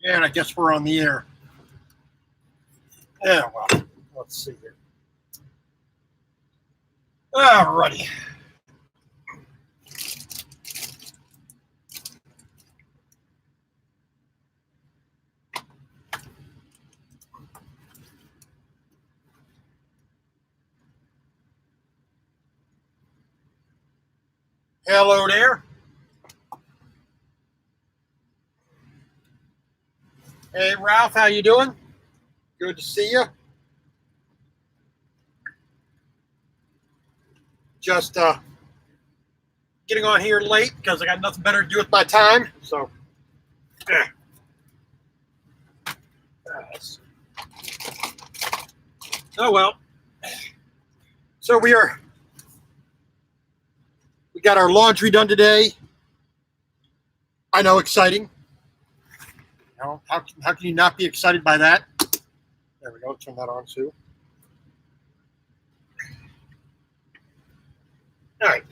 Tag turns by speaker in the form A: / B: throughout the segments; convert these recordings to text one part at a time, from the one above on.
A: And I guess we're on the air. Yeah, well, let's see here. Alrighty. Hello there. Hey, Ralph, how you doing? Good to see you. Just getting on here late because I got nothing better to do with my time. So, yeah. Oh well. So we got our laundry done today. I know, exciting. You know, how can you not be excited by that? There we go. Turn that on too. All right.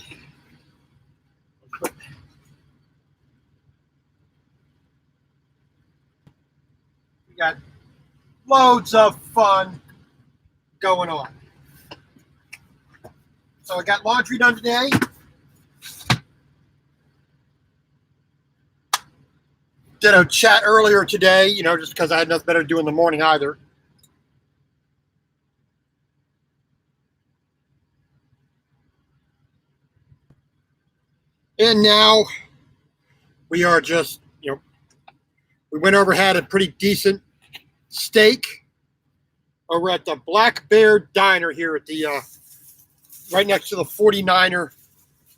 A: We got loads of fun going on. So I got laundry done today. Did a chat earlier today, you know, just because I had nothing better to do in the morning either. And now we are just, you know, we went over, had a pretty decent steak over at the Black Bear Diner here at the, right next to the 49er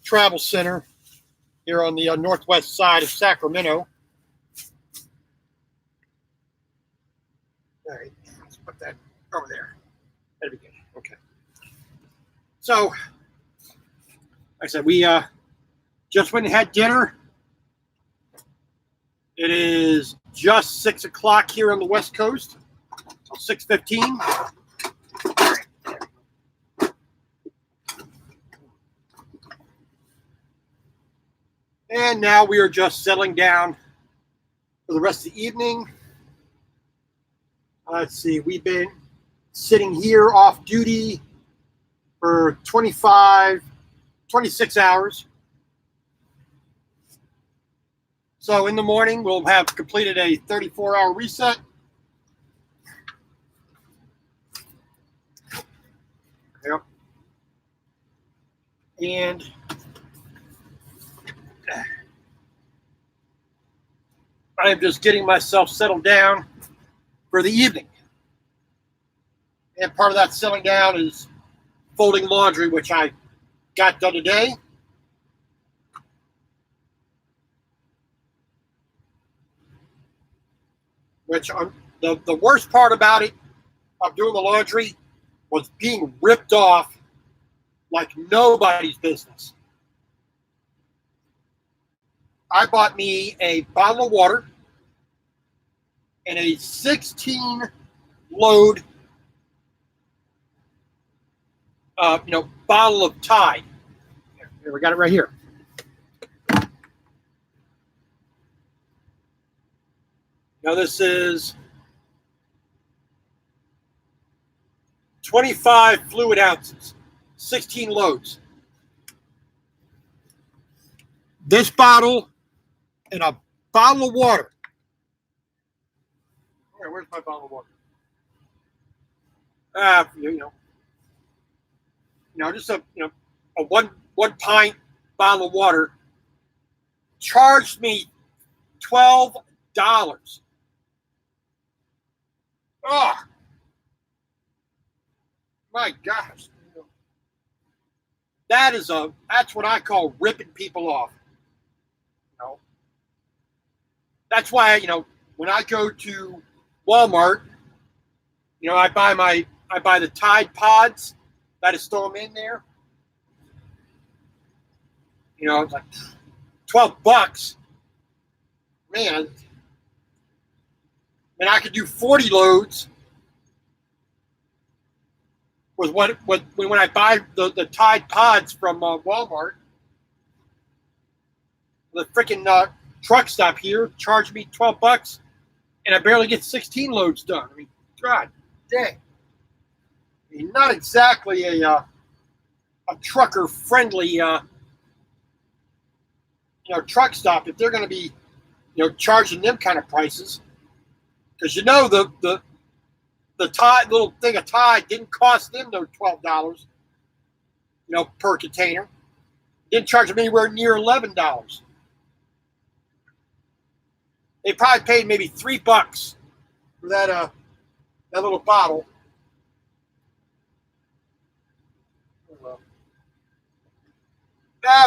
A: Travel Center here on the northwest side of Sacramento. All right, let's put that over there. That'd be good. Okay. So, like I said, we just went and had dinner. It is just 6 o'clock here on the West Coast. 6:15. And now we are just settling down for the rest of the evening. Let's see, we've been sitting here off duty for 26 hours. So in the morning, we'll have completed a 34-hour reset. Yep. And I am just getting myself settled down for the evening. And part of that settling down is folding laundry, which I got done today. Which the worst part about it, of doing the laundry, was being ripped off like nobody's business. I bought me a bottle of water and a 16 load, bottle of Tide. Here, we got it right here. Now this is 25 fluid ounces, 16 loads. This bottle and a bottle of water. Okay, where's my bottle of water? Just a one pint bottle of water charged me $12. Oh, my gosh. That's what I call ripping people off. That's why, when I go to Walmart, I buy the Tide Pods. I just throw them in there. It's like $12. Man, and I could do 40 loads with when I buy the Tide Pods from Walmart. The freaking truck stop here charged me $12, and I barely get 16 loads done. I mean, God dang. I mean, not exactly a trucker friendly truck stop if they're going to be charging them kind of prices, because the Tide little thing of Tide didn't cost them no $12 per container. Didn't charge them anywhere near $11. They probably paid maybe $3 for that little bottle.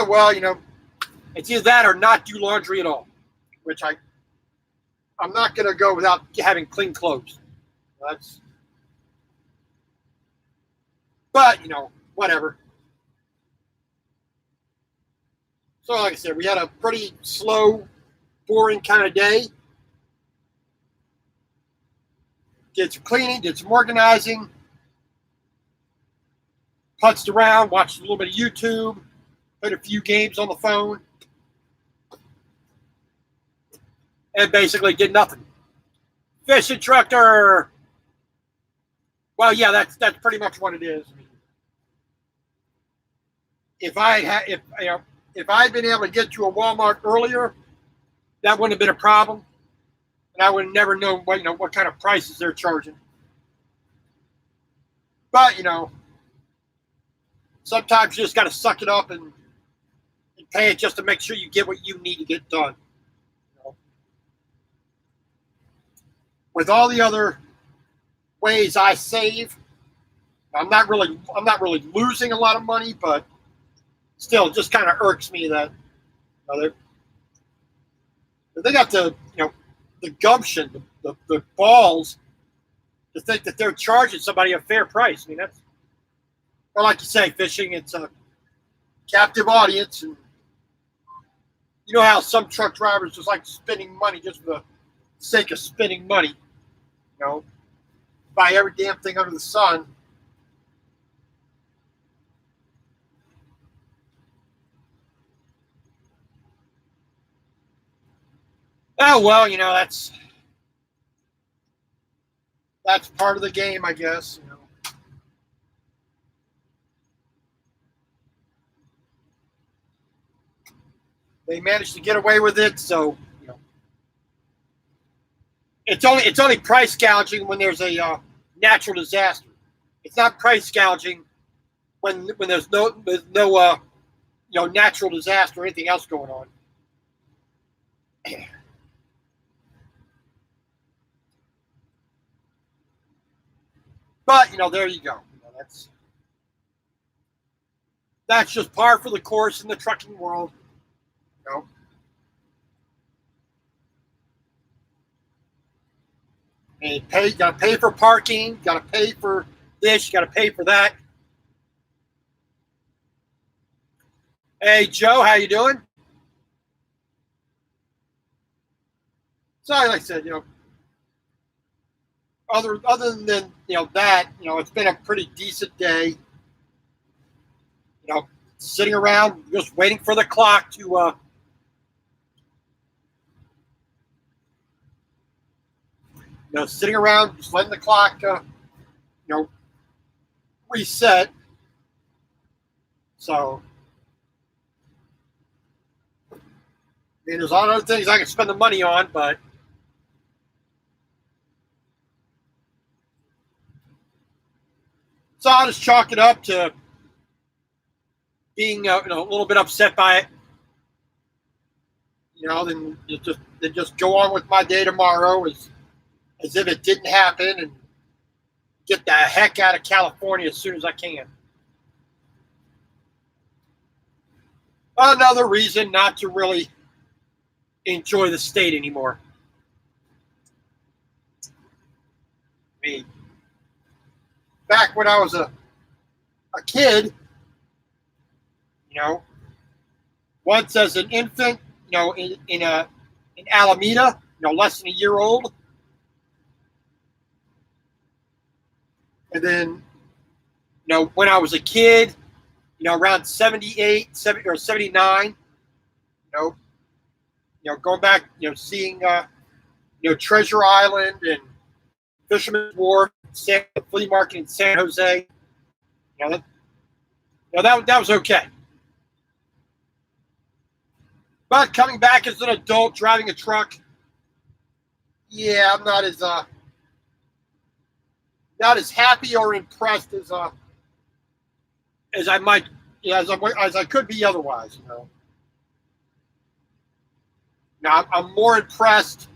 A: Well, it's either that or not do laundry at all, which I'm not going to go without having clean clothes. But whatever. So, like I said, we had a pretty slow, boring kind of day. Did some cleaning, did some organizing, putzed around, watched a little bit of YouTube, played a few games on the phone, and basically did nothing. Fish instructor. Well, yeah, that's pretty much what it is. I mean, if I had been able to get to a Walmart earlier, that wouldn't have been a problem, and I would have never known what kind of prices they're charging. But sometimes you just got to suck it up and pay it just to make sure you get what you need to get done. With all the other ways I save, I'm not really losing a lot of money, but still, it just kind of irks me that they got the gumption, the balls to think that they're charging somebody a fair price. I mean, that's, well, like you say, fishing, it's a captive audience, and you know how some truck drivers just like spending money just for the sake of spending money. Buy every damn thing under the sun. Oh, well, that's part of the game, I guess. They managed to get away with it, so it's only price gouging when there's a natural disaster. It's not price gouging when there's no natural disaster or anything else going on. But there you go. That's just par for the course in the trucking world. And you got to pay for parking, got to pay for this, you got to pay for that. Hey, Joe, how you doing? So, like I said, other than that, it's been a pretty decent day. Sitting around just waiting for the clock to sitting around just letting the clock reset. So I mean, there's a lot of other things I can spend the money on, but so I'll just chalk it up to being a little bit upset by it. Then just go on with my day tomorrow as if it didn't happen, and get the heck out of California as soon as I can. Another reason not to really enjoy the state anymore. I mean, back when I was a kid, once as an infant, in Alameda, less than a year old, and then, when I was a kid, around 78, 70 or 79, going back, seeing Treasure Island and Fisherman's Wharf, the flea market in San Jose. That was okay. But coming back as an adult, driving a truck, yeah, I'm not as happy or impressed as I might, as I could be otherwise. Now I'm more impressed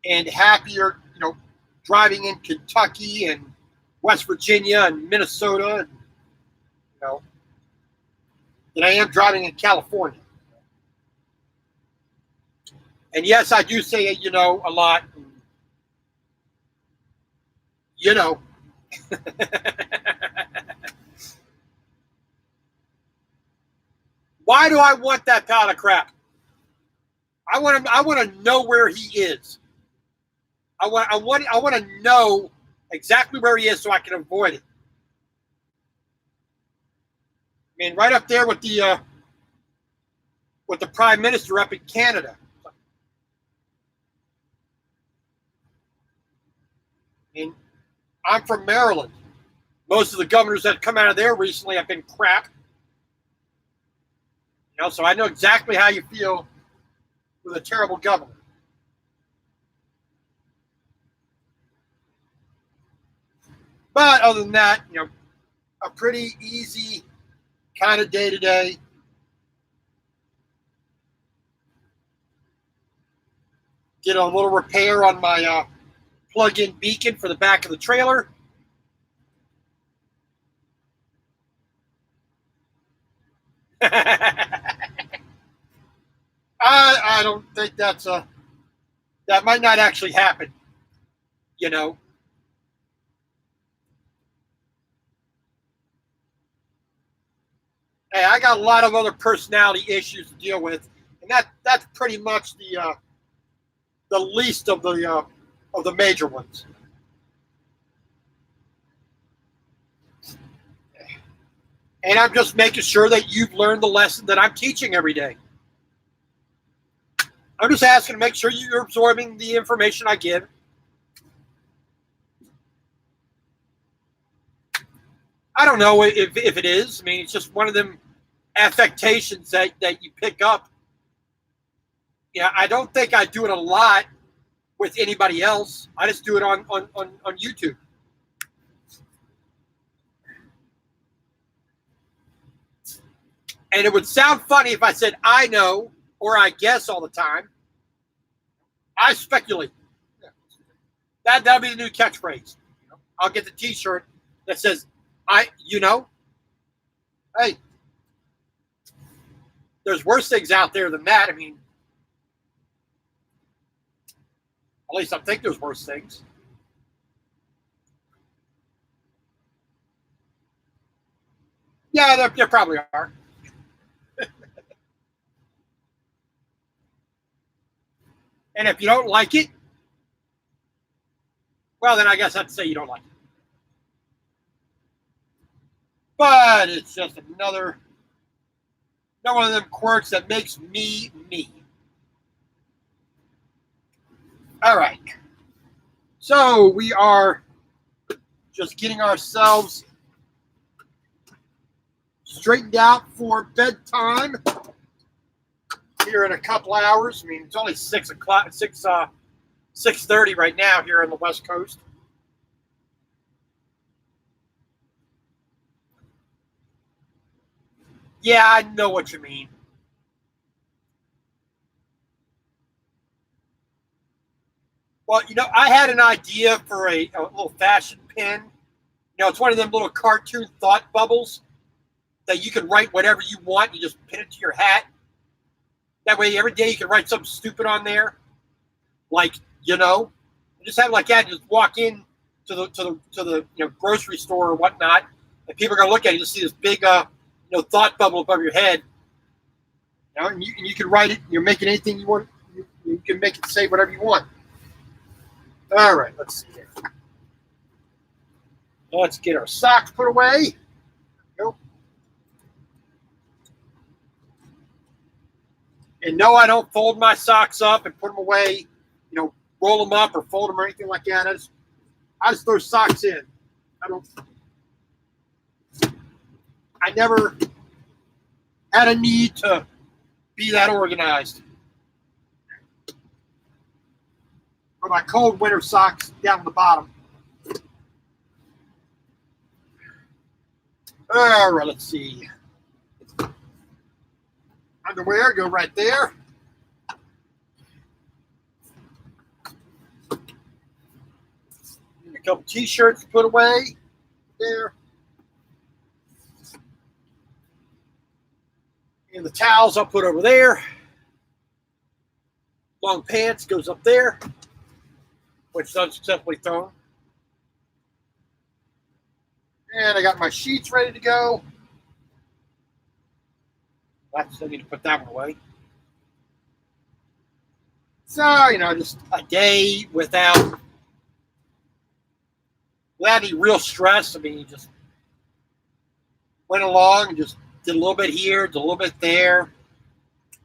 A: and happier, driving in Kentucky and West Virginia and Minnesota, and, than I am driving in California. And yes, I do say a lot. Why do I want that pile of crap? I want to know where he is. I want to know exactly where he is so I can avoid it. I mean, right up there with the Prime Minister up in Canada. I mean, I'm from Maryland. Most of the governors that have come out of there recently have been crap. So I know exactly how you feel with a terrible governor. But other than that, a pretty easy kind of day to day. Did a little repair on my plug-in beacon for the back of the trailer. I don't think that might not actually happen. Hey, I got a lot of other personality issues to deal with, and that's pretty much the least of the major ones. And I'm just making sure that you've learned the lesson that I'm teaching every day. I'm just asking to make sure you're absorbing the information I give. I don't know if it is. I mean, it's just one of them affectations that you pick up. Yeah, I don't think I do it a lot with anybody else. I just do it on YouTube. And it would sound funny if I said I know or I guess all the time. I speculate. That'll be the new catchphrase. I'll get the T-shirt that says Hey, there's worse things out there than that. I mean, at least I think there's worse things. Yeah, there probably are. And if you don't like it, well, then I guess I'd say you don't like it. But it's just another one of them quirks that makes me me. All right. So we are just getting ourselves straightened out for bedtime here in a couple hours. I mean, it's only 6:30 right now here on the West Coast. Yeah, I know what you mean. Well, I had an idea for a little fashion pin. It's one of them little cartoon thought bubbles that you can write whatever you want. You just pin it to your hat. That way, every day you can write something stupid on there, like just have it like that. And just walk in to the grocery store or whatnot, and people are gonna look at it. You see this big thought bubble above your head. And you can write it. You're making anything you want. You can make it say whatever you want. All right, let's see here. Let's get our socks put away. Go. And no, I don't fold my socks up and put them away, roll them up or fold them or anything like that. I just throw socks in. I never had a need to be that organized. Or my cold winter socks down the bottom. All right, let's see. Underwear, go right there. A couple t-shirts to put away there. And the towels I'll put over there. Long pants goes up there, which is unsuccessfully thrown. And I got my sheets ready to go. I still need to put that one away. So, just a day without any real stress. I mean, you just went along and just did a little bit here, did a little bit there.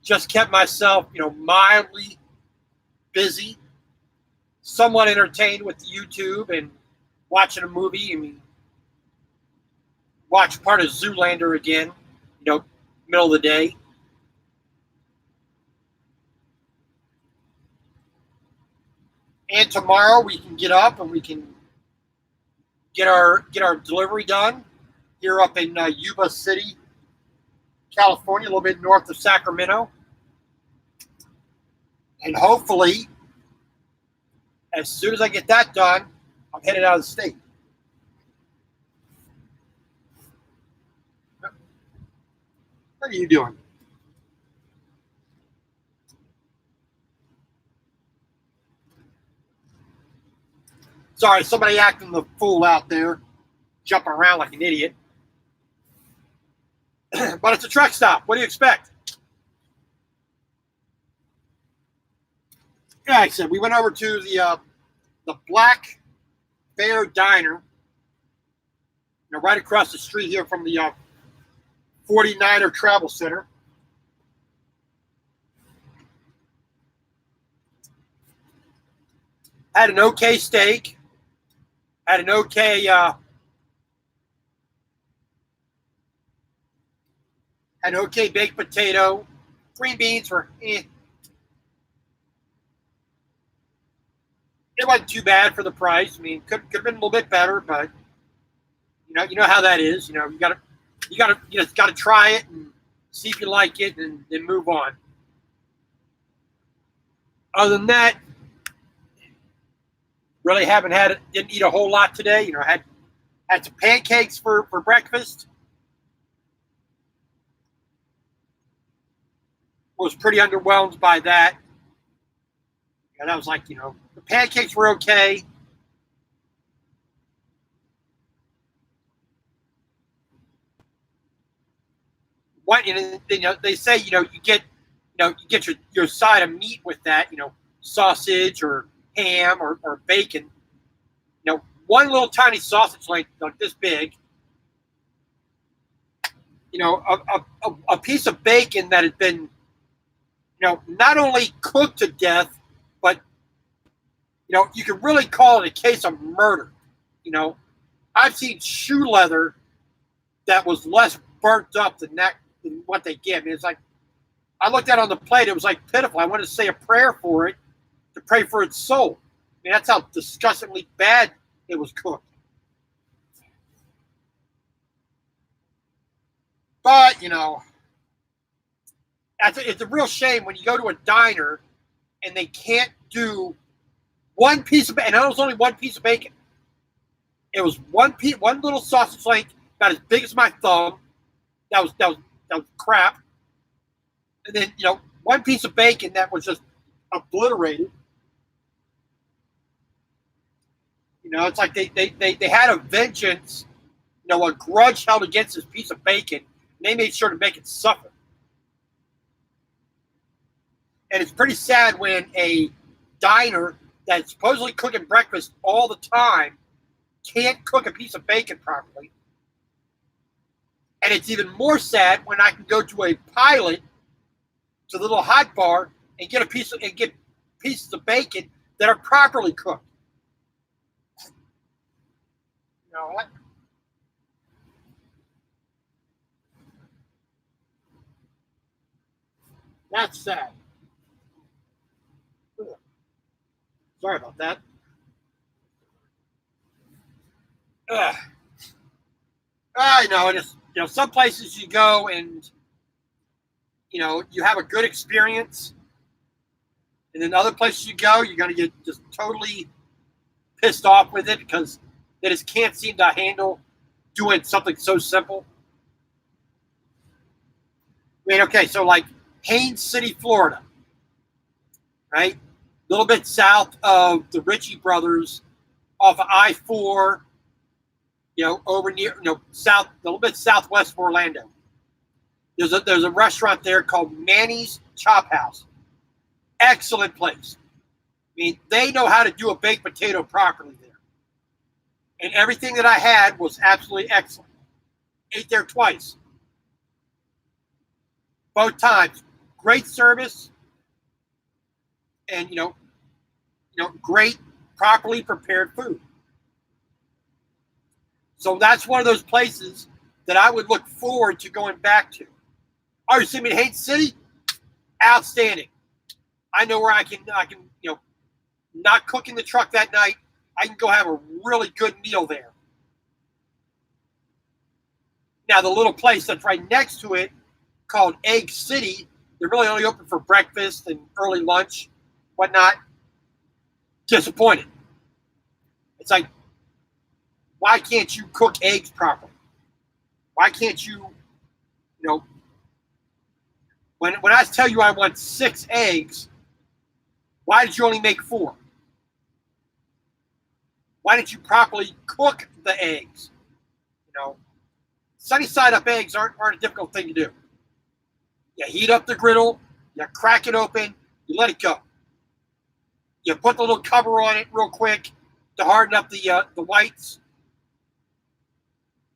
A: Just kept myself, mildly busy, somewhat entertained with YouTube and watching a movie. I mean, watch part of Zoolander again, middle of the day. And tomorrow we can get up and we can get our delivery done here up in Yuba City, California, a little bit north of Sacramento. And hopefully, as soon as I get that done, I'm headed out of the state. What are you doing? Sorry, somebody acting the fool out there, jumping around like an idiot. But it's a truck stop. What do you expect? Yeah, like I said, we went over to the Black Bear Diner, right across the street here from the 49er Travel Center. Had an okay steak. Had an okay baked potato. Green beans were It wasn't too bad for the price. I mean, could have been a little bit better, but you know how that is. You gotta try it and see if you like it, and then move on. Other than that, really didn't eat a whole lot today. I had some pancakes for breakfast. Was pretty underwhelmed by that. And I was like, the pancakes were okay. They say, you get your side of meat with that, sausage or ham or bacon. One little tiny sausage like this big. A piece of bacon that had been, not only cooked to death, but you could really call it a case of murder. I've seen shoe leather that was less burnt up than what they give. I mean, it's like, I looked at it on the plate, it was like pitiful. I wanted to say a prayer for it, to pray for its soul. I mean, that's how disgustingly bad it was cooked. But, it's a real shame when you go to a diner and they can't do one piece of bacon. And it was only one piece of bacon. It was one little sausage link about as big as my thumb. That was crap. And then, one piece of bacon that was just obliterated. It's like they had a vengeance, a grudge held against this piece of bacon. And they made sure to make it suffer. And it's pretty sad when a diner that's supposedly cooking breakfast all the time can't cook a piece of bacon properly. And it's even more sad when I can go to a Pilot, to the little hot bar, and get pieces of bacon that are properly cooked. You know what? That's sad. Sorry about that. Ugh. I know. Just, some places you go and you have a good experience, and then other places you go, you're gonna get just totally pissed off with it because they just can't seem to handle doing something so simple. I mean, okay, so like Haines City, Florida, right? A little bit south of the Ritchie Brothers, off of I-4, over near, south, a little bit southwest of Orlando. There's a restaurant there called Manny's Chop House. Excellent place. I mean, they know how to do a baked potato properly there. And everything that I had was absolutely excellent. Ate there twice. Both times. Great service. And, great, properly prepared food. So that's one of those places that I would look forward to going back to. Oh, you see me in Haines City? Outstanding. I know where I can, not cook in the truck that night. I can go have a really good meal there. Now, the little place that's right next to it called Egg City, they're really only open for breakfast and early lunch, whatnot. Disappointed. It's like, why can't you cook eggs properly? Why can't you, when I tell you I want 6 eggs, why did you only make 4? Why didn't you properly cook the eggs? Sunny side up eggs aren't a difficult thing to do. You heat up the griddle, you crack it open, you let it go. You put the little cover on it real quick to harden up the whites.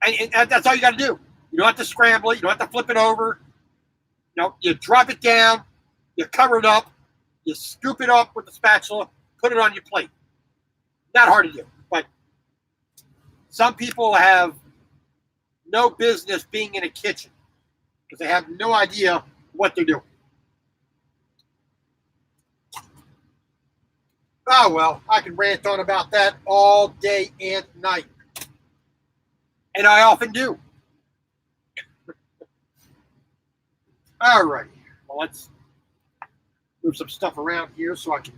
A: And that's all you got to do. You don't have to scramble it. You don't have to flip it over. You drop it down, you cover it up, you scoop it up with the spatula, put it on your plate. Not hard to do, but some people have no business being in a kitchen because they have no idea what they're doing. Oh, well, I can rant on about that all day and night. And I often do. All right. Well, let's move some stuff around here so I can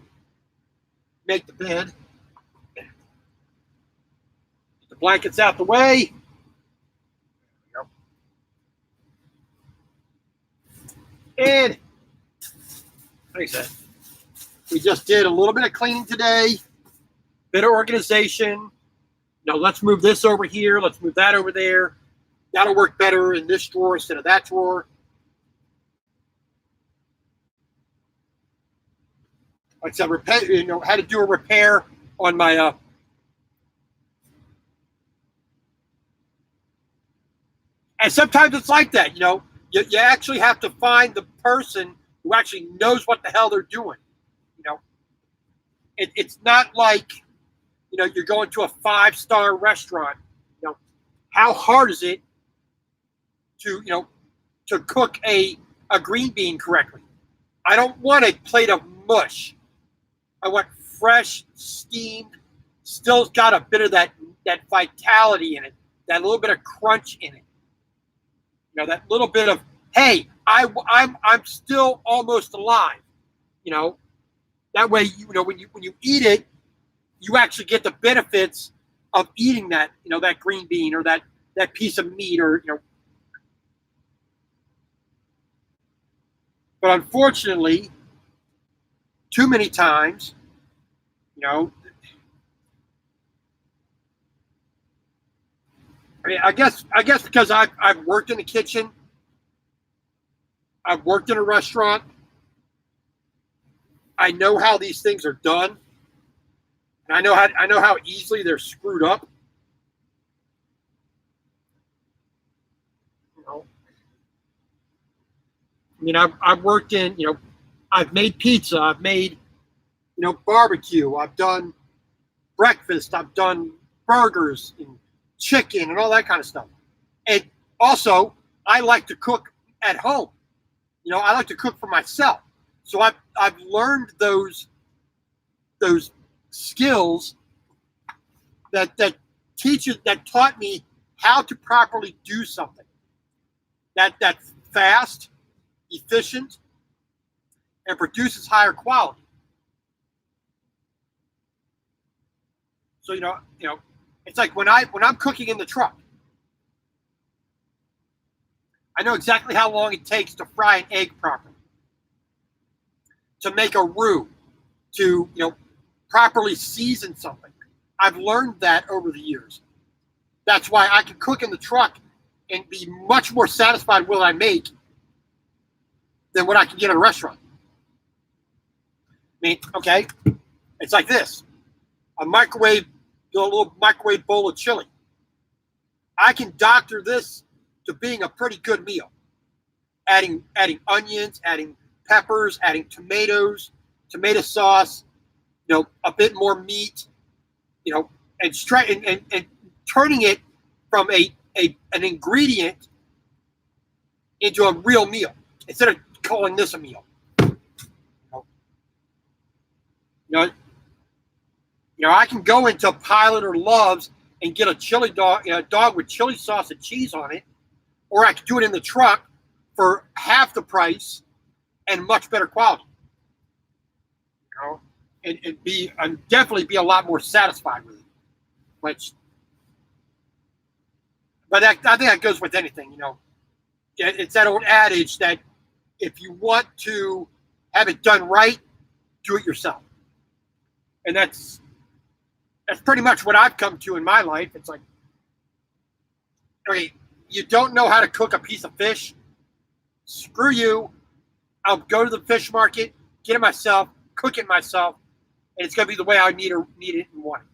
A: make the bed. Get the blankets out the way. And like I said, we just did a little bit of cleaning today, bit of organization. Let's move this over here. Let's move that over there. That'll work better in this drawer instead of that drawer. Like I said, repair, had to do a repair on my and sometimes it's like that, you actually have to find the person who actually knows what the hell they're doing. It's not like, you're going to a 5-star restaurant. How hard is it to, to cook a green bean correctly? I don't want a plate of mush. I want fresh, steamed, still got a bit of that vitality in it, that little bit of crunch in it. That little bit of, hey, I'm still almost alive. That way, when you eat it, you actually get the benefits of eating that, that green bean or that piece of meat or, But unfortunately, too many times, I mean, I guess because I've worked in the kitchen, I've worked in a restaurant, I know how these things are done, and I know how easily they're screwed up. I mean, I've worked in, I've made pizza, I've made, barbecue. I've done breakfast. I've done burgers and chicken and all that kind of stuff. And also, I like to cook at home. I like to cook for myself. So I've learned those skills that taught me how to properly do something that's fast, efficient, and produces higher quality. So it's like when I'm cooking in the truck, I know exactly how long it takes to fry an egg properly, to make a roux, to properly season something. I've learned that over the years. That's why I can cook in the truck and be much more satisfied with what I make than what I can get at a restaurant. I mean, okay, it's like this: a little microwave bowl of chili. I can doctor this to being a pretty good meal. Adding onions, adding peppers, adding tomatoes, tomato sauce, a bit more meat, and turning it from an ingredient into a real meal instead of calling this a meal. I can go into Pilot or Love's and get a chili dog with chili sauce and cheese on it, or I can do it in the truck for half the price and much better quality. And definitely be a lot more satisfied with it. But I think that goes with anything. It's that old adage that if you want to have it done right, do it yourself. And that's pretty much what I've come to in my life. It's like, okay, you don't know how to cook a piece of fish? Screw you. I'll go to the fish market, get it myself, cook it myself, and it's going to be the way I need it and want it.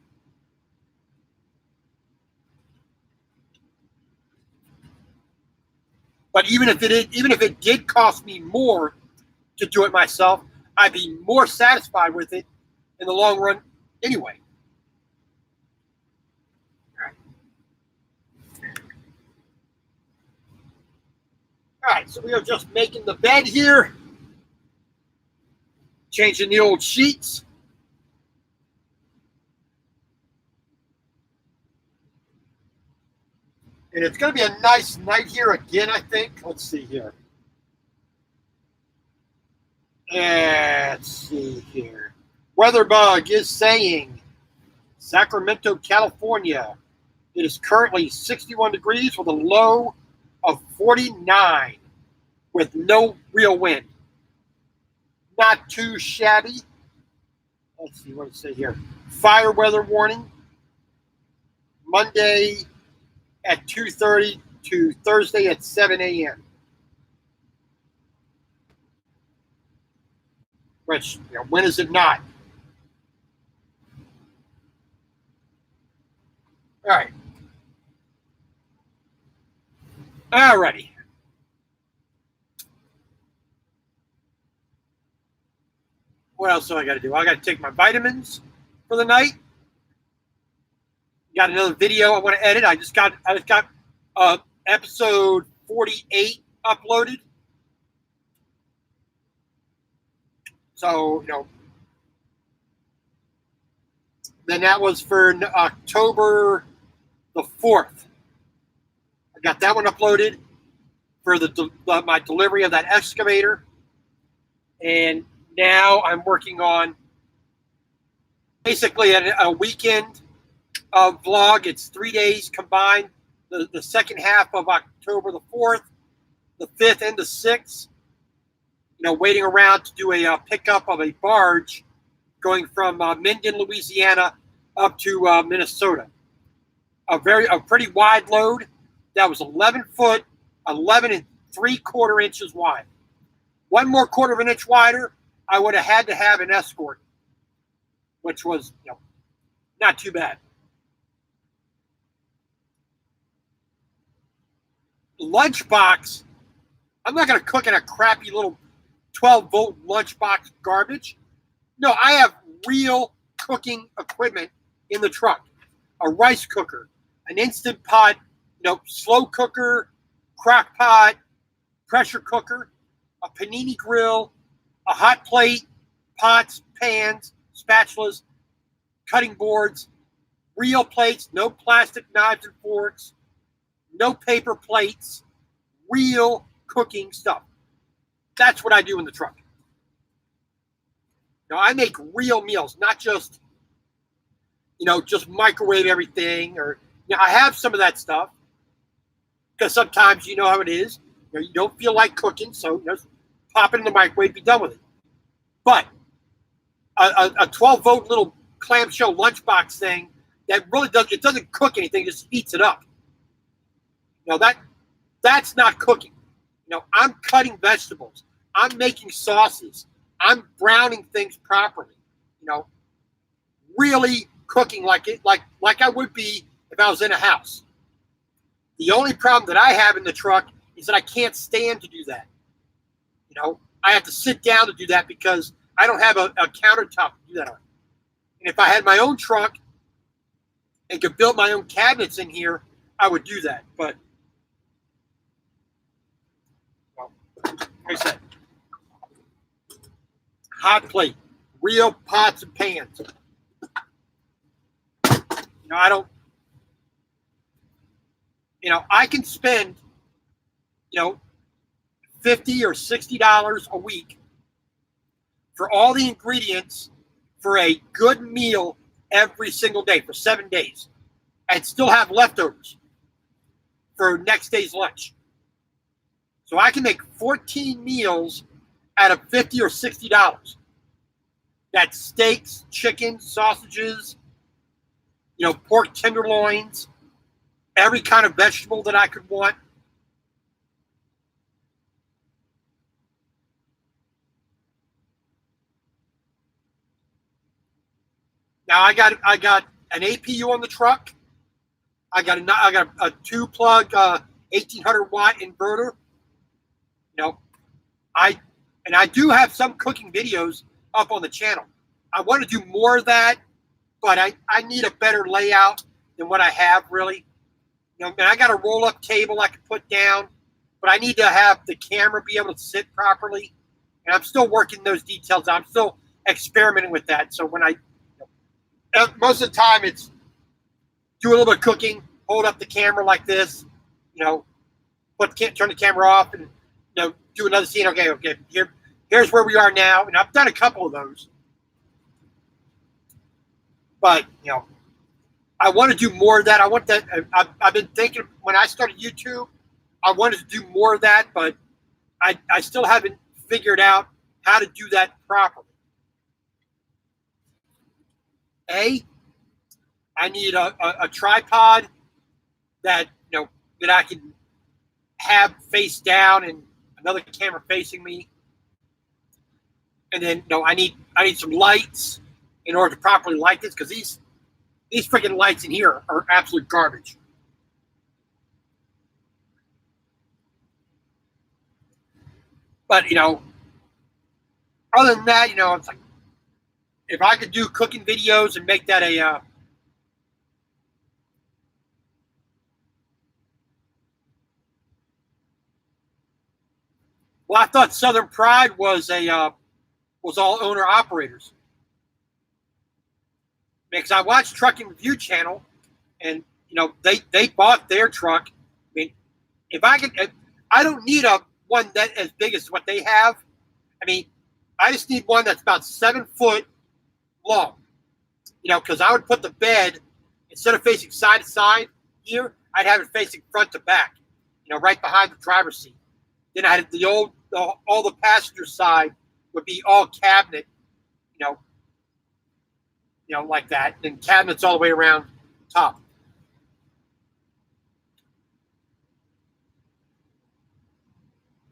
A: But even if it did cost me more to do it myself, I'd be more satisfied with it in the long run anyway. All right, so we are just making the bed here, changing the old sheets. And it's going to be a nice night here again, I think. Let's see here. Let's see here. WeatherBug is saying Sacramento, California. It is currently 61 degrees with a low of 49 with no real wind. Not too shabby. Let's see what it says here. Fire weather warning. Monday at 2:30 to Thursday at 7 a.m. Which, when is it not? All right. Alrighty. What else do I got to do? I got to take my vitamins for the night. Got another video I want to edit. I just got episode 48 uploaded. So, then that was for October the 4th. I got that one uploaded for my delivery of that excavator. And now I'm working on basically a weekend vlog. It's 3 days combined. The second half of October the 4th, the 5th, and the 6th. Waiting around to do a pickup of a barge going from Minden, Louisiana, up to Minnesota. A pretty wide load that was 11 foot, 11 3/4 inches wide. One more quarter of an inch wider, I would have had to have an escort, which was not too bad. Lunchbox, I'm not going to cook in a crappy little 12-volt lunchbox garbage. No, I have real cooking equipment in the truck. A rice cooker, an Instant Pot, slow cooker, crock pot, pressure cooker, a panini grill, a hot plate, pots, pans, spatulas, cutting boards, real plates, no plastic knives and forks, no paper plates, real cooking stuff. That's what I do in the truck. Now, I make real meals, not just, just microwave everything. Or, I have some of that stuff because sometimes you know how it is. You don't feel like cooking, so just pop it in the microwave, be done with it. But a 12-volt little clamshell lunchbox thing that really doesn't cook anything, just heats it up. That's not cooking. I'm cutting vegetables. I'm making sauces. I'm browning things properly. Really cooking like I would be if I was in a house. The only problem that I have in the truck is that I can't stand to do that. I have to sit down to do that because I don't have a countertop to do that on. And if I had my own truck and could build my own cabinets in here, I would do that. But, like I said, hot plate, real pots and pans. I can spend, $50 or $60 a week for all the ingredients for a good meal every single day for 7 days and still have leftovers for next day's lunch. So I can make 14 meals out of $50 or $60. That's steaks, chicken, sausages, pork tenderloins, every kind of vegetable that I could want. Now I got an APU on the truck. I got a 2-plug 1800-watt inverter. I do have some cooking videos up on the channel. I want to do more of that, but I need a better layout than what I have, really. I got a roll-up table I can put down, but I need to have the camera be able to sit properly. And I'm still working those details out. I'm still experimenting with that. So when most of the time it's do a little bit of cooking, hold up the camera like this, turn the camera off and, do another scene. Okay, here's where we are now. And I've done a couple of those. But, I want to do more of that. I want that. I've been thinking when I started YouTube, I wanted to do more of that, but I still haven't figured out how to do that properly. I need a tripod that that I can have face down and another camera facing me, and then I need some lights in order to properly light this because these freaking lights in here are absolute garbage. But other than that, it's like if I could do cooking videos and make that a well, I thought Southern Pride was all owner operators. Because I watched Trucking Review Channel, and they bought their truck. I mean, I don't need a one that as big as what they have. I mean, I just need one that's about 7 foot long. Because I would put the bed instead of facing side to side here, I'd have it facing front to back. Right behind the driver's seat. Then I had all the passenger side would be all cabinet. Like that, and cabinets all the way around top.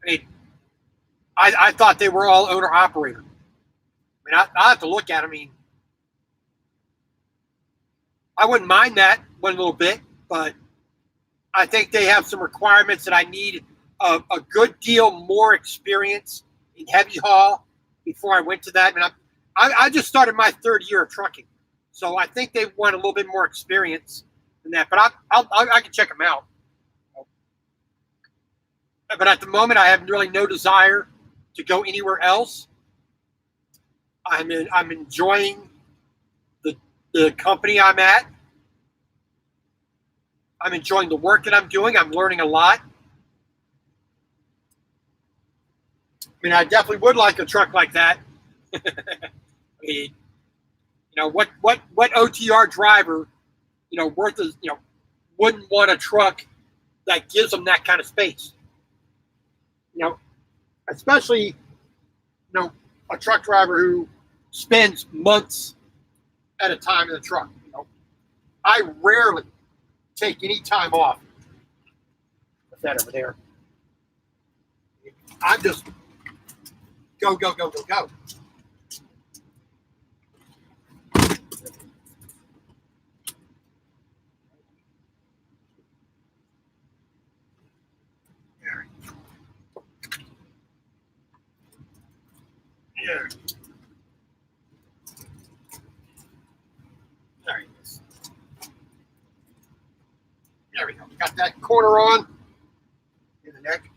A: I mean, I thought they were all owner operator. I mean, I have to look at them. I mean, I wouldn't mind that one little bit, but I think they have some requirements that I need a good deal more experience in heavy haul before I went to that. I mean, I just started my third year of trucking, so I think they want a little bit more experience than that. But I can check them out. But at the moment, I have really no desire to go anywhere else. I'm enjoying the company I'm at. I'm enjoying the work that I'm doing. I'm learning a lot. I mean, I definitely would like a truck like that. I mean, what OTR driver, worth is, wouldn't want a truck that gives them that kind of space. Especially, a truck driver who spends months at a time in the truck. I rarely take any time off. What's that over there? I'm just go, go, go, go, go. There. There he is. There we go. Got that corner on in the neck.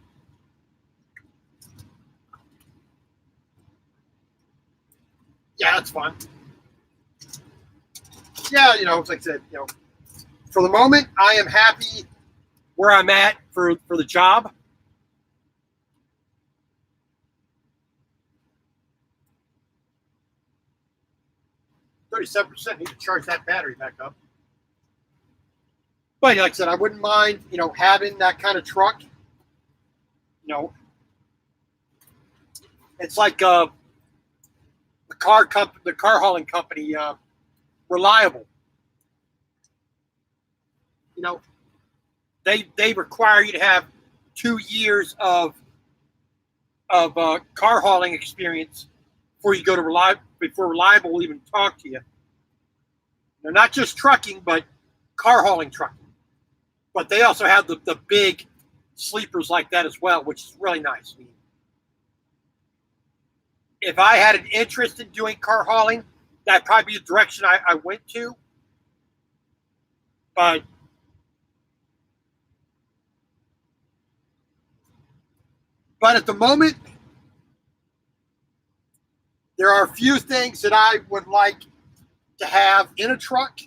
A: Yeah, that's fun. Yeah, like I said, for the moment, I am happy where I'm at for the job. %. Need to charge that battery back up. But like I said, I wouldn't mind, having that kind of truck. It's like the car hauling company, Reliable. They require you to have 2 years of car hauling experience before you go to Reliable. Before Reliable will even talk to you. Not just trucking, but car hauling trucking. But they also have the big sleepers like that as well, which is really nice. I mean, if I had an interest in doing car hauling, that'd probably be the direction I went to. But at the moment, there are a few things that I would like to have in a truck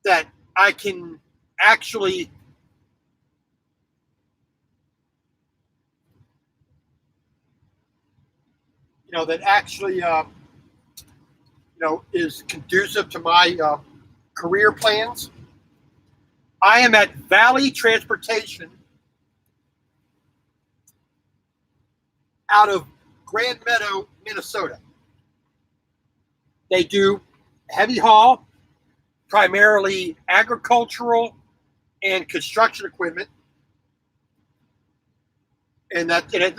A: that I can actually is conducive to my career plans. I am at Valley Transportation out of Grand Meadow, Minnesota. They do heavy haul, primarily agricultural and construction equipment. And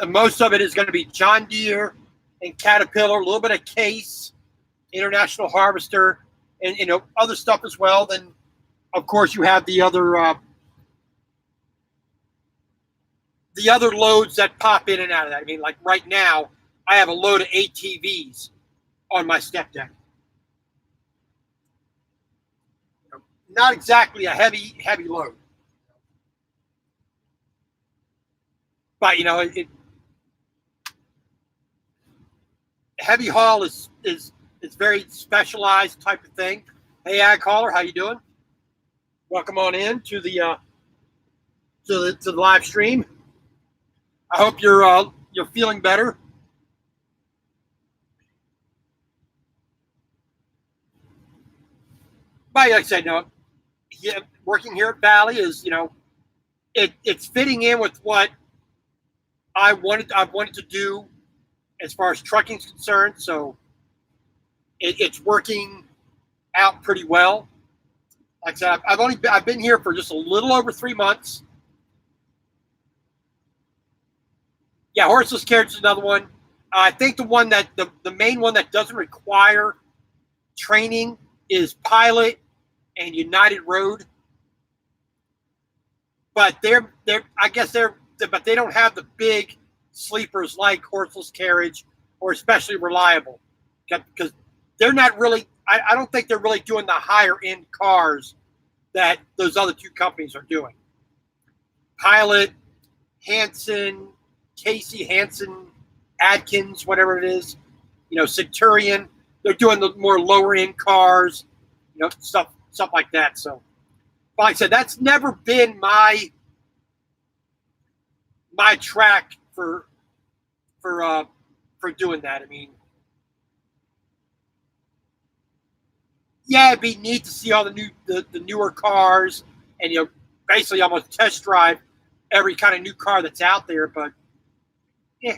A: most of it is going to be John Deere and Caterpillar, a little bit of Case, International Harvester, and other stuff as well. Then, of course, you have the other loads that pop in and out of that. I mean, like right now, I have a load of ATVs on my step deck. Not exactly a heavy load, but heavy haul is very specialized type of thing. Hey, Ag Caller, how you doing? Welcome on in to the live stream. I hope you're feeling better. But like I said, working here at Valley is it's fitting in with what I wanted to do as far as trucking is concerned. So it's working out pretty well. Like I said, I've been here for just a little over 3 months. Yeah, horseless carriage is another one. I think the main one that doesn't require training is Pilot and United Road. But they don't have the big sleepers like horseless carriage or especially Reliable. because they're not really. I don't think they're really doing the higher end cars that those other two companies are doing. Pilot, Hanson, Casey Hanson, Adkins, whatever it is, Centurion. They're doing the more lower end cars, stuff like that. So, like I said, that's never been my track for doing that. I mean, yeah, it'd be neat to see all the newer cars and basically almost test drive every kind of new car that's out there, but yeah,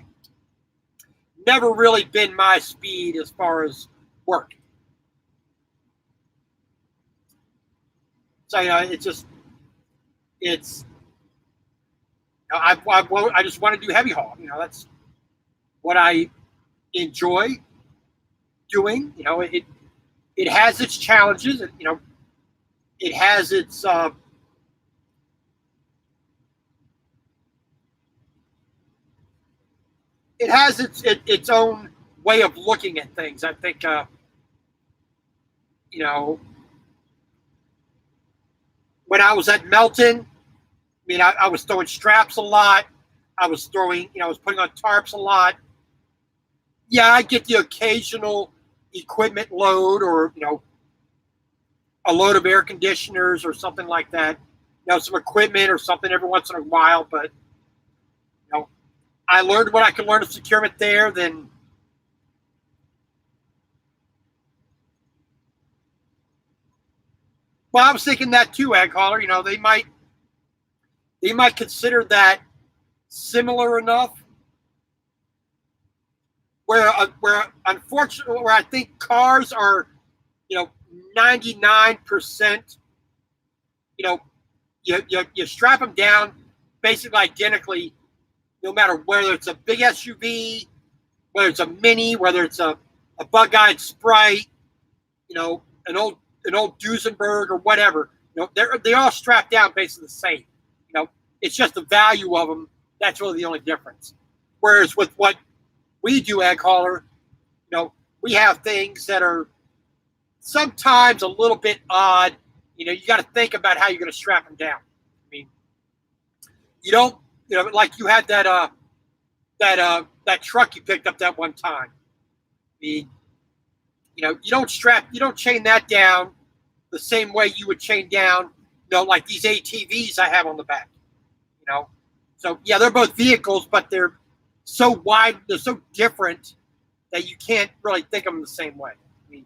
A: never really been my speed as far as work. So I just want to do heavy haul. That's what I enjoy doing. It has its challenges. It has its its own way of looking at things. I think when I was at Melton, I was throwing straps a lot. I was throwing, I was putting on tarps a lot. Yeah, I get the occasional equipment load or, a load of air conditioners or something like that. Some equipment or something every once in a while. But, I learned what I could learn of securement there. Then, well, I was thinking that too, Ag Hauler. They might consider that similar enough where unfortunately, where I think cars are, 99%, you strap them down basically identically, no matter whether it's a big SUV, whether it's a Mini, whether it's a bug-eyed Sprite, an old Duesenberg or whatever. They all strap down basically the same. It's just the value of them. That's really the only difference. Whereas with what we do, Ag Hauler, we have things that are sometimes a little bit odd. You got to think about how you're going to strap them down. I mean, you don't, like you had that truck you picked up that one time. You don't chain that down the same way you would chain down, like these ATVs I have on the back. So yeah, they're both vehicles, but they're so wide, they're so different that you can't really think of them the same way. I mean,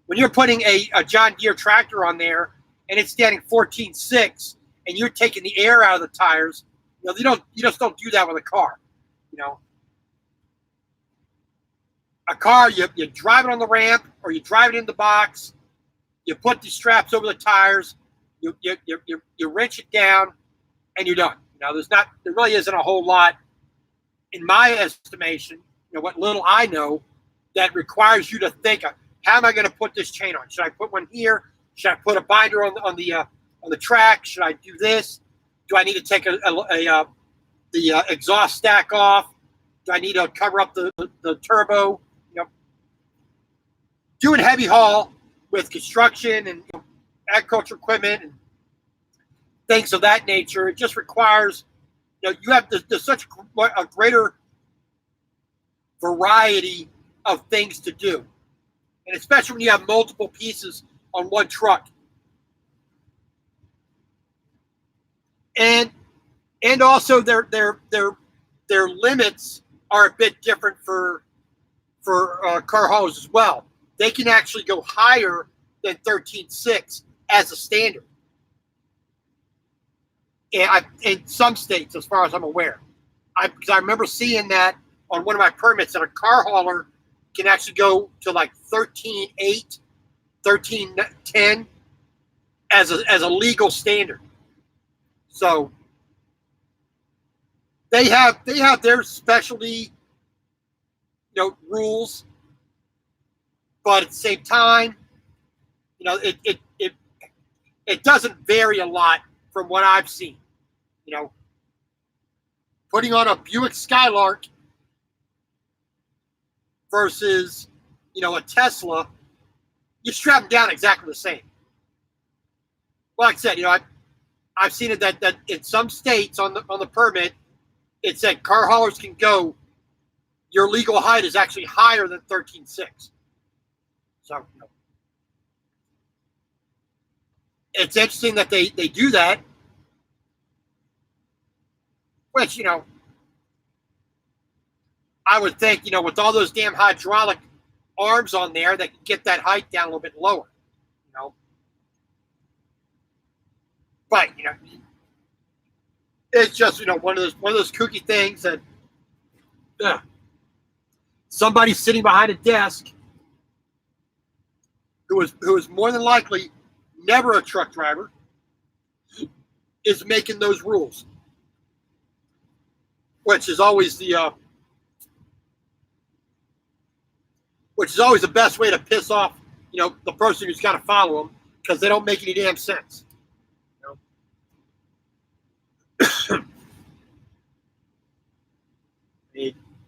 A: when you're putting a John Deere tractor on there and it's standing 14.6 and you're taking the air out of the tires, you just don't do that with a car. A car, you drive it on the ramp or you drive it in the box, you put the straps over the tires, you wrench it down, and you're done. There really isn't a whole lot, in my estimation, what little I know, that requires you to think of, how am I going to put this chain on? Should I put one here? Should I put a binder on the track? Should I do this? Do I need to take the exhaust stack off? Do I need to cover up the turbo? Doing heavy haul with construction and agriculture equipment and things of that nature, it just requires, there's such a greater variety of things to do. And especially when you have multiple pieces on one truck. And also their limits are a bit different for car haulers as well. They can actually go higher than 13.6 as a standard. In some states, as far as I'm aware. Because I remember seeing that on one of my permits that a car hauler can actually go to like 13.8, 13.10 as a legal standard. So they have their specialty, rules, but at the same time, it doesn't vary a lot from what I've seen. Putting on a Buick Skylark versus a Tesla, you strap them down exactly the same. Like I said, I've seen it that in some states on the permit, it said car haulers can go. Your legal height is actually higher than 13.6. So it's interesting that they do that, which I would think with all those damn hydraulic arms on there, that can get that height down a little bit lower. But it's just one of those kooky things that somebody sitting behind a desk who is more than likely never a truck driver is making those rules, which is always the best way to piss off the person who's got to follow them, because they don't make any damn sense.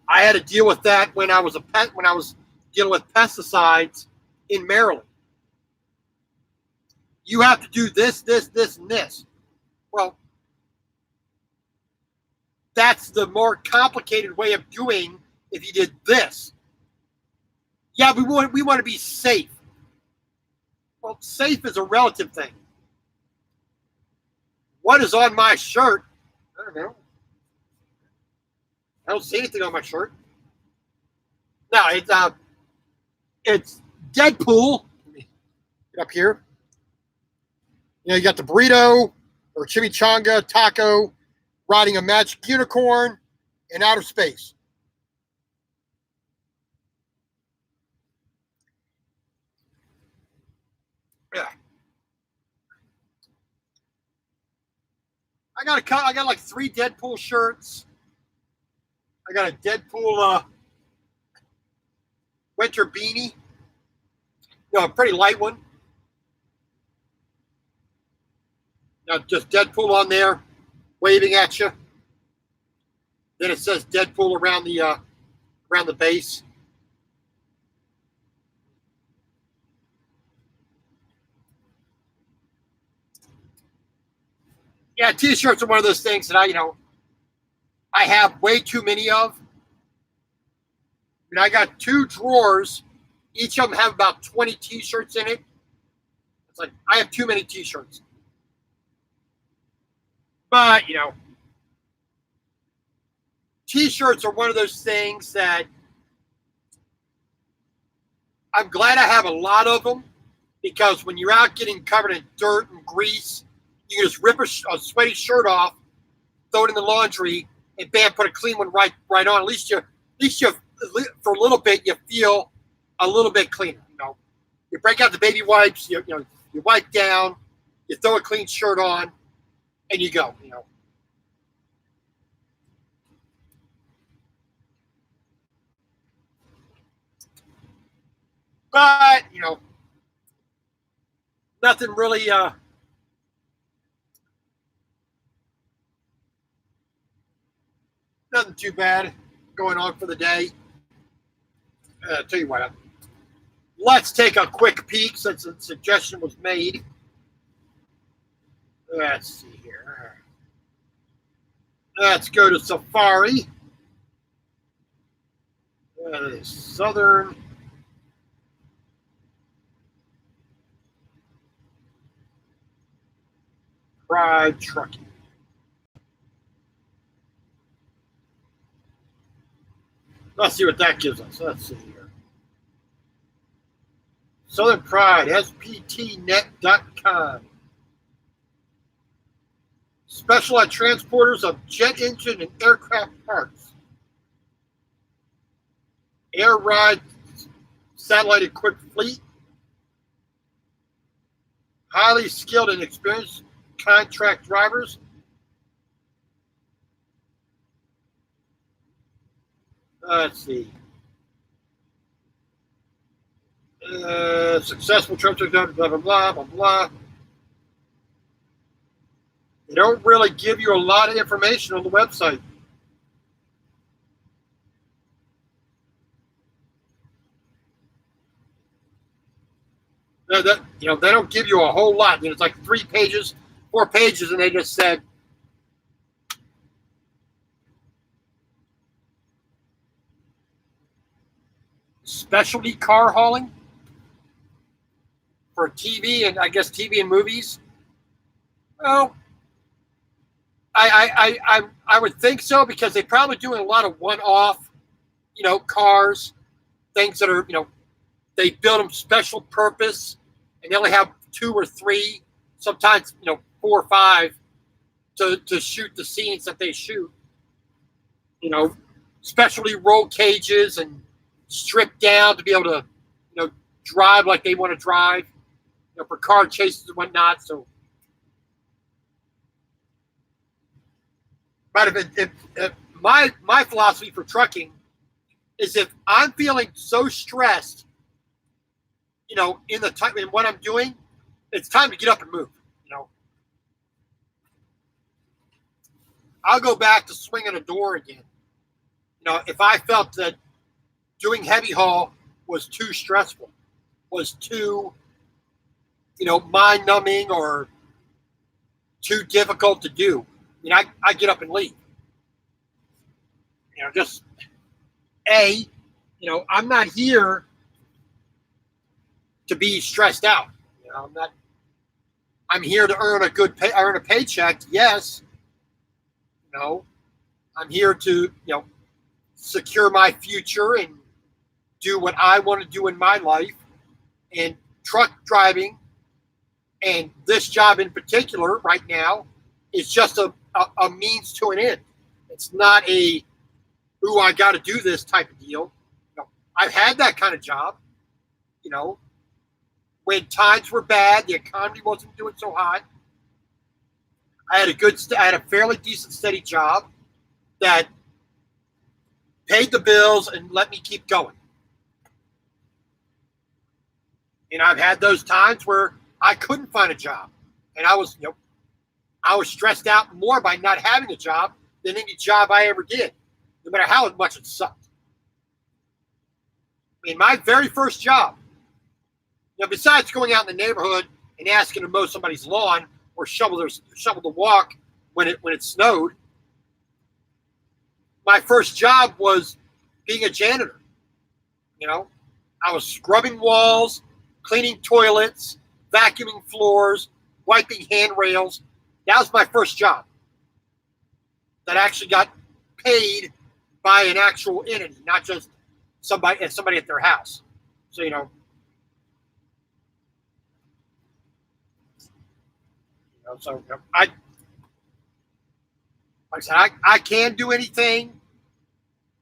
A: I had to deal with that when I was dealing with pesticides in Maryland. You have to do this, this, this, and this. Well, that's the more complicated way of doing if you did this. Yeah, we want to be safe. Well, safe is a relative thing. What is on my shirt? I don't know. I don't see anything on my shirt. No, it's Deadpool. Let me get up here. You got the burrito or chimichanga taco riding a magic unicorn in outer space. Yeah. I got like 3 Deadpool shirts. I got a Deadpool winter beanie. A pretty light one. Just Deadpool on there, waving at you. Then it says Deadpool around the base. Yeah, T-shirts are one of those things that I have way too many of. I got 2 drawers. Each of them have about 20 T-shirts in it. It's like I have too many T-shirts. But, T-shirts are one of those things that I'm glad I have a lot of them, because when you're out getting covered in dirt and grease, you can just rip a sweaty shirt off, throw it in the laundry, and bam, put a clean one right on. At least you for a little bit you feel a little bit cleaner. You break out the baby wipes, you wipe down, you throw a clean shirt on, and you go. But nothing really. Nothing too bad going on for the day. I'll tell you what, let's take a quick peek since the suggestion was made. Let's see here. Let's go to Safari. Southern Pride Trucking. Let's see what that gives us. Let's see here. Southern Pride, SPTnet.com. Specialized transporters of jet engine and aircraft parts. Air ride satellite equipped fleet. Highly skilled and experienced contract drivers. Let's see. Successful trips, blah, blah, blah, blah, blah, blah. They don't really give you a lot of information on the website. They don't give you a whole lot. It's like 3 pages, 4 pages, and they just said, specialty car hauling for TV and I guess TV and movies. Well, I would think so because they probably doing a lot of one-off, cars, things that are, they build them special purpose, and they only have 2 or 3, sometimes 4 or 5 to shoot the scenes that they shoot. Specialty roll cages and stripped down to be able to, drive like they want to drive, for car chases and whatnot. So, but if my philosophy for trucking is if I'm feeling so stressed, in the time in what I'm doing, it's time to get up and move. I'll go back to swinging a door again. If I felt that doing heavy haul was too stressful, was too, mind numbing or too difficult to do, I get up and leave. Just I'm not here to be stressed out. I'm here to earn a paycheck. Yes. I'm here to, secure my future and do what I want to do in my life. And truck driving and this job in particular right now is just a means to an end. It's not a, ooh, I got to do this type of deal. I've had that kind of job, when times were bad, the economy wasn't doing so hot. I had a fairly decent, steady job that paid the bills and let me keep going. And I've had those times where I couldn't find a job, and I was stressed out more by not having a job than any job I ever did, no matter how much it sucked. I mean, my very first job, besides going out in the neighborhood and asking to mow somebody's lawn or shovel the walk when it snowed, my first job was being a janitor. I was scrubbing walls, cleaning toilets, vacuuming floors, wiping handrails. That was my first job that actually got paid by an actual entity, not just somebody at their house. So, so like I said, I can do anything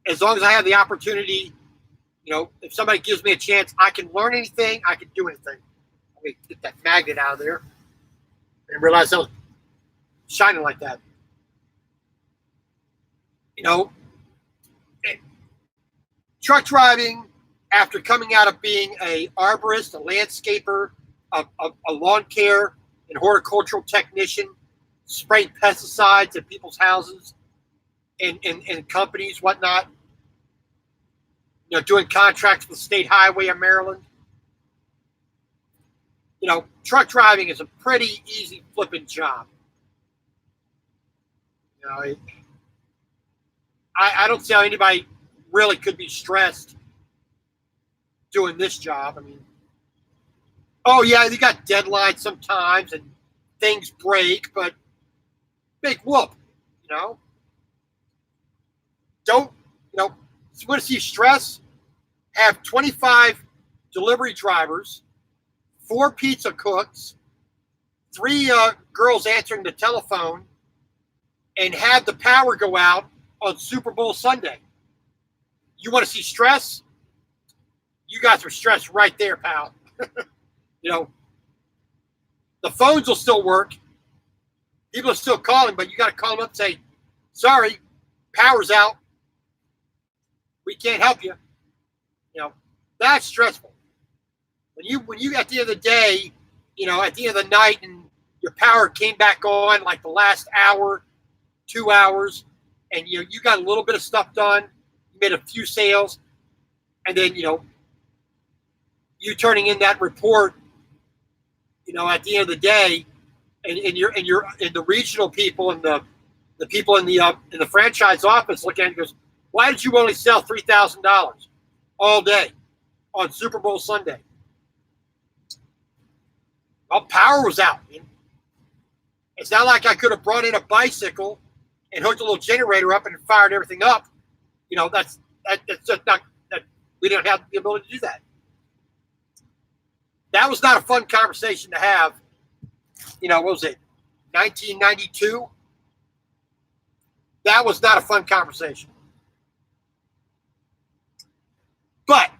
A: as long as I have the opportunity. If somebody gives me a chance, I can learn anything. I can do anything. Let me get that magnet out of there and realize I was shining like that. Truck driving, after coming out of being a arborist, a landscaper, a lawn care and horticultural technician, spraying pesticides at people's houses and companies, whatnot, doing contracts with the State Highway of Maryland. Truck driving is a pretty easy flipping job. I don't see how anybody really could be stressed doing this job. I mean, oh yeah, you got deadlines sometimes and things break, but big whoop, Don't, you want to see stress? Have 25 delivery drivers, 4 pizza cooks, 3 girls answering the telephone, and have the power go out on Super Bowl Sunday. You want to see stress? You got some stress right there, pal. The phones will still work. People are still calling, but you got to call them up and say, sorry, power's out. We can't help you. That's stressful. When you at the end of the day, at the end of the night and your power came back on like the last hour, 2 hours, and you got a little bit of stuff done, you made a few sales, and then you turning in that report At the end of the day, and the regional people and the people in the franchise office look at it and goes, why did you only sell $3,000 all day on Super Bowl Sunday? Well, power was out. It's not like I could have brought in a bicycle and hooked a little generator up and fired everything up. That's just not that we didn't have the ability to do that. That was not a fun conversation to have. What was it, 1992? That was not a fun conversation. But,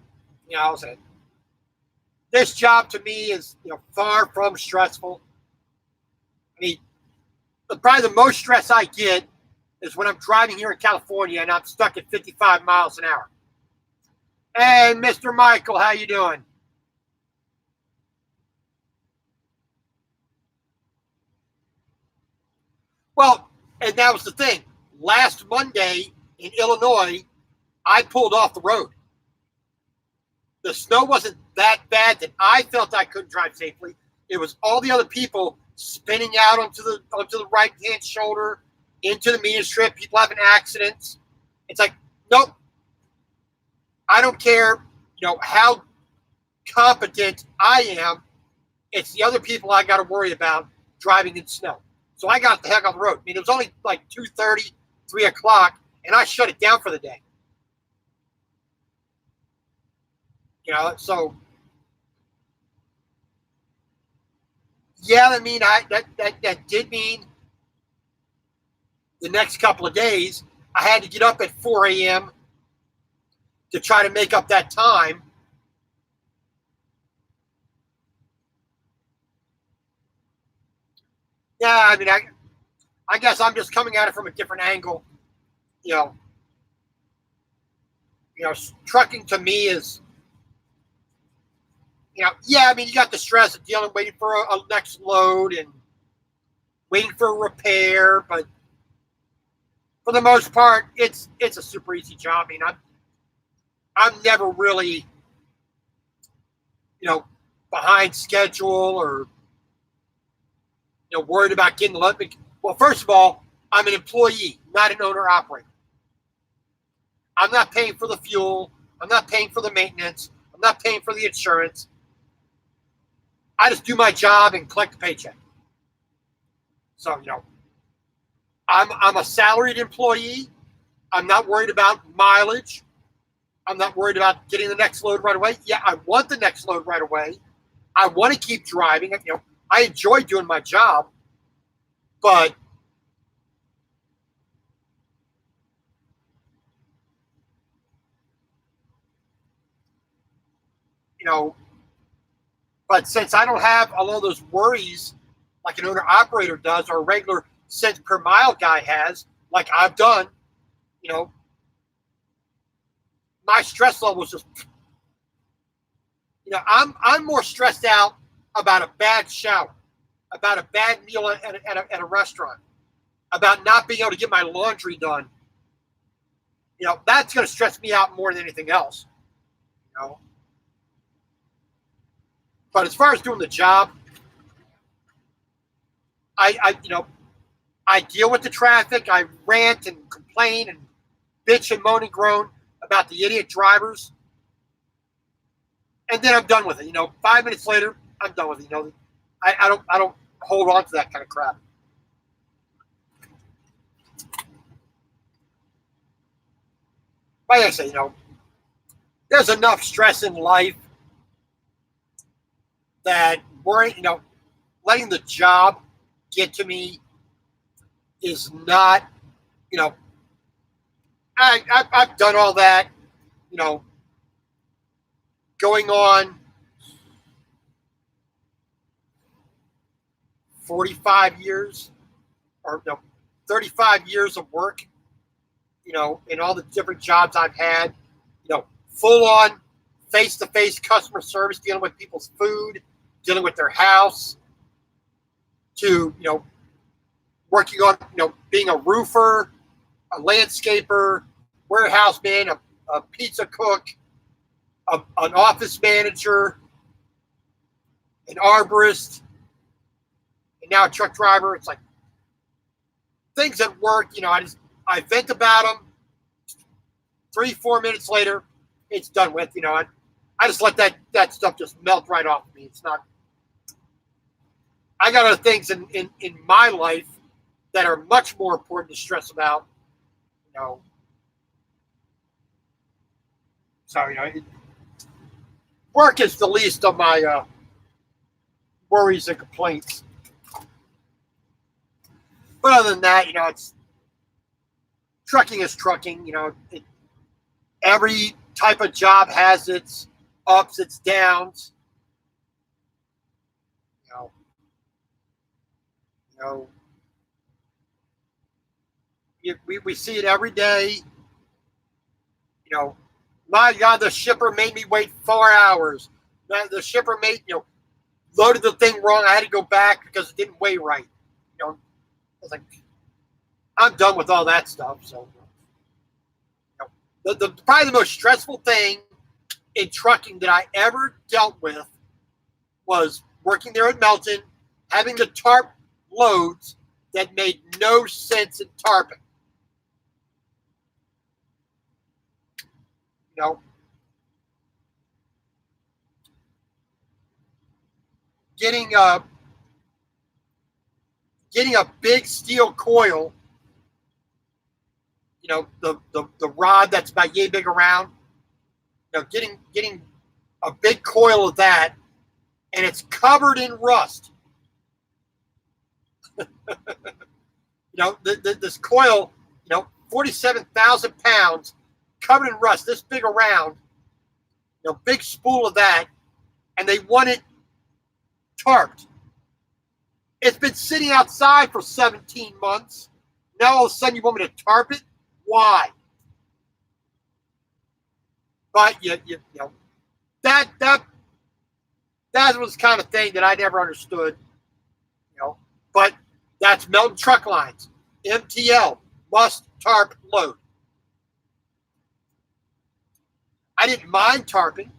A: I'll say, this job to me is, far from stressful. I mean, probably the most stress I get is when I'm driving here in California and I'm stuck at 55 miles an hour. Hey, Mr. Michael, how you doing? Well, and that was the thing. Last Monday in Illinois, I pulled off the road. The snow wasn't that bad that I felt I couldn't drive safely. It was all the other people spinning out onto the right-hand shoulder, into the median strip, people having accidents. It's like, nope. I don't care, how competent I am. It's the other people I got to worry about driving in snow. So I got the heck on the road. I mean, it was only like 2:30, 3 o'clock, and I shut it down for the day. So yeah, I mean, that did mean the next couple of days I had to get up at 4 a.m. to try to make up that time. Yeah, I mean, I guess I'm just coming at it from a different angle. Trucking to me is, yeah, I mean, you got the stress of waiting for a next load and waiting for a repair, but for the most part, it's a super easy job. I mean, I'm never really, behind schedule or, worried about getting the load. Well, first of all, I'm an employee, not an owner operator. I'm not paying for the fuel. I'm not paying for the maintenance. I'm not paying for the insurance. I just do my job and collect the paycheck. So, I'm a salaried employee. I'm not worried about mileage. I'm not worried about getting the next load right away. Yeah, I want the next load right away. I want to keep driving. I enjoy doing my job, but but since I don't have a lot of those worries like an owner operator does or a regular cents per mile guy has, like I've done, my stress level is just, I'm more stressed out about a bad shower, about a bad meal at a restaurant, about not being able to get my laundry done. That's going to stress me out more than anything else. But as far as doing the job, I deal with the traffic. I rant and complain and bitch and moan and groan about the idiot drivers, and then I'm done with it. 5 minutes later, I'm done with it. I don't hold on to that kind of crap. Like I say, there's enough stress in life that letting the job get to me is not, I've done all that, going on 45 years or 35 years of work, in all the different jobs I've had, full on face-to-face customer service, dealing with people's food, dealing with their house, to, working on, being a roofer, a landscaper, warehouse man, a pizza cook, an office manager, an arborist, now a truck driver. It's like things at work, I vent about them. 3-4 minutes later, it's done with. I just let that stuff just melt right off me. It's not. I got other things in my life that are much more important to stress about. So work is the least of my worries and complaints. But other than that, it's trucking is trucking. Every type of job has its ups, its downs. We see it every day. My God, the shipper made me wait 4 hours. The shipper loaded the thing wrong. I had to go back because it didn't weigh right. I was like, I'm done with all that stuff. So, probably the most stressful thing in trucking that I ever dealt with was working there at Melton, having to tarp loads that made no sense in tarping. Getting a big steel coil, the rod that's about yay big around, getting a big coil of that, and it's covered in rust. This coil, 47,000 pounds, covered in rust, this big around, big spool of that, and they want it tarped. It's been sitting outside for 17 months. Now all of a sudden you want me to tarp it? Why? But that was the kind of thing that I never understood. But that's Melton Truck Lines. MTL, must tarp load. I didn't mind tarping.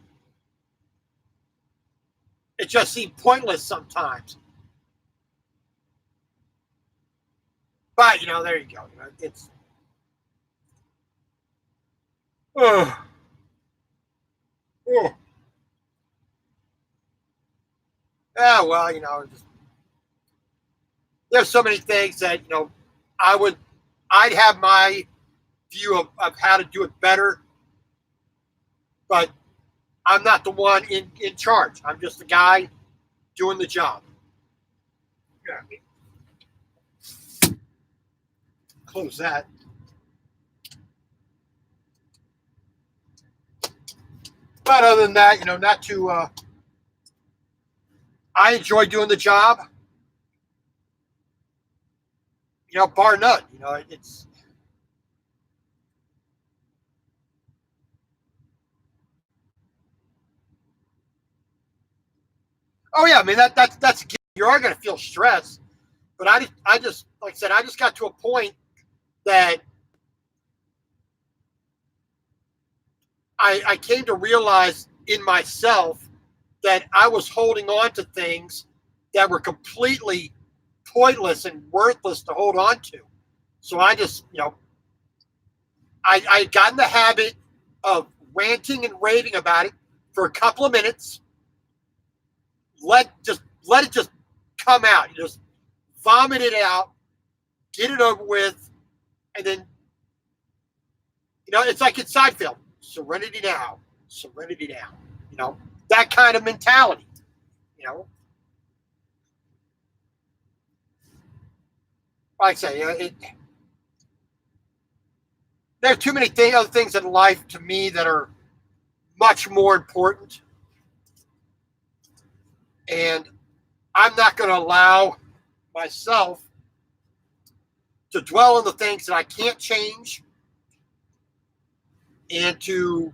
A: It just seemed pointless sometimes. But, there you go. It's... Oh. Yeah, well, there's so many things that, I'd have my view of how to do it better, but I'm not the one in charge. I'm just the guy doing the job. Yeah. Close that. But other than that, not too. I enjoy doing the job. Bar none. It's. Oh yeah, I mean that's you are going to feel stress, but I just like I said, I just got to a point that I came to realize in myself that I was holding on to things that were completely pointless and worthless to hold on to. So I just, I got in the habit of ranting and raving about it for a couple of minutes. Let it just come out. You just vomit it out, get it over with, and then, it's like in Seinfeld. Serenity now. Serenity now. That kind of mentality. Like I say, there are too many other things in life to me that are much more important. And I'm not going to allow myself to dwell on the things that I can't change and to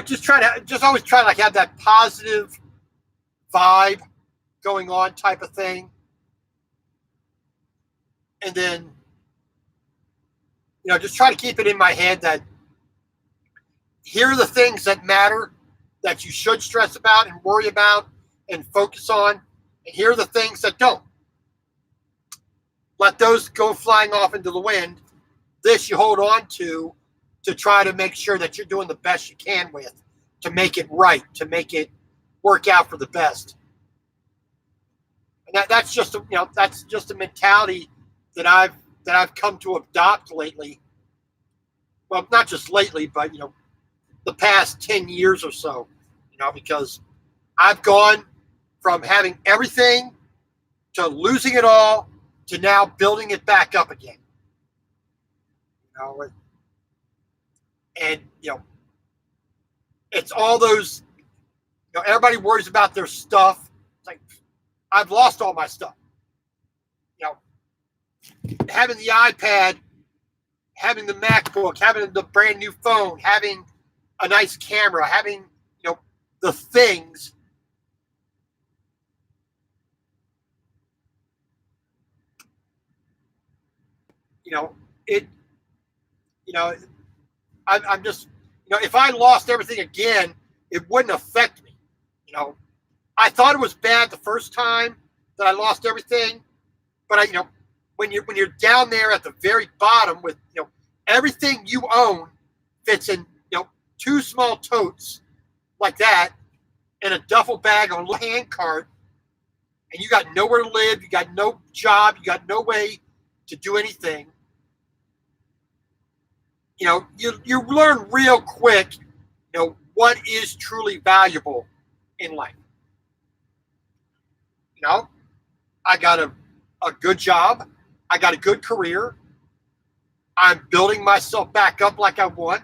A: just always try to have that positive vibe going on type of thing. And then, just try to keep it in my head that here are the things that matter that you should stress about and worry about and focus on. And here are the things that don't. Let those go flying off into the wind. This you hold on to try to make sure that you're doing the best you can with, to make it right, to make it work out for the best. And that's just a mentality that I've come to adopt lately. Well, not just lately, but the past 10 years or so. Because I've gone from having everything to losing it all to now building it back up again. And it's all those. Everybody worries about their stuff. It's like, I've lost all my stuff. Having the iPad, having the MacBook, having the brand new phone, having a nice camera, having the things. I'm just, if I lost everything again, it wouldn't affect me. I thought it was bad the first time that I lost everything, but when you're down there at the very bottom with, everything you own fits in, 2 small totes like that and a duffel bag on a hand cart, and you got nowhere to live, you got no job, you got no way to do anything. You learn real quick, what is truly valuable in life. I got a good job. I got a good career. I'm building myself back up like I want.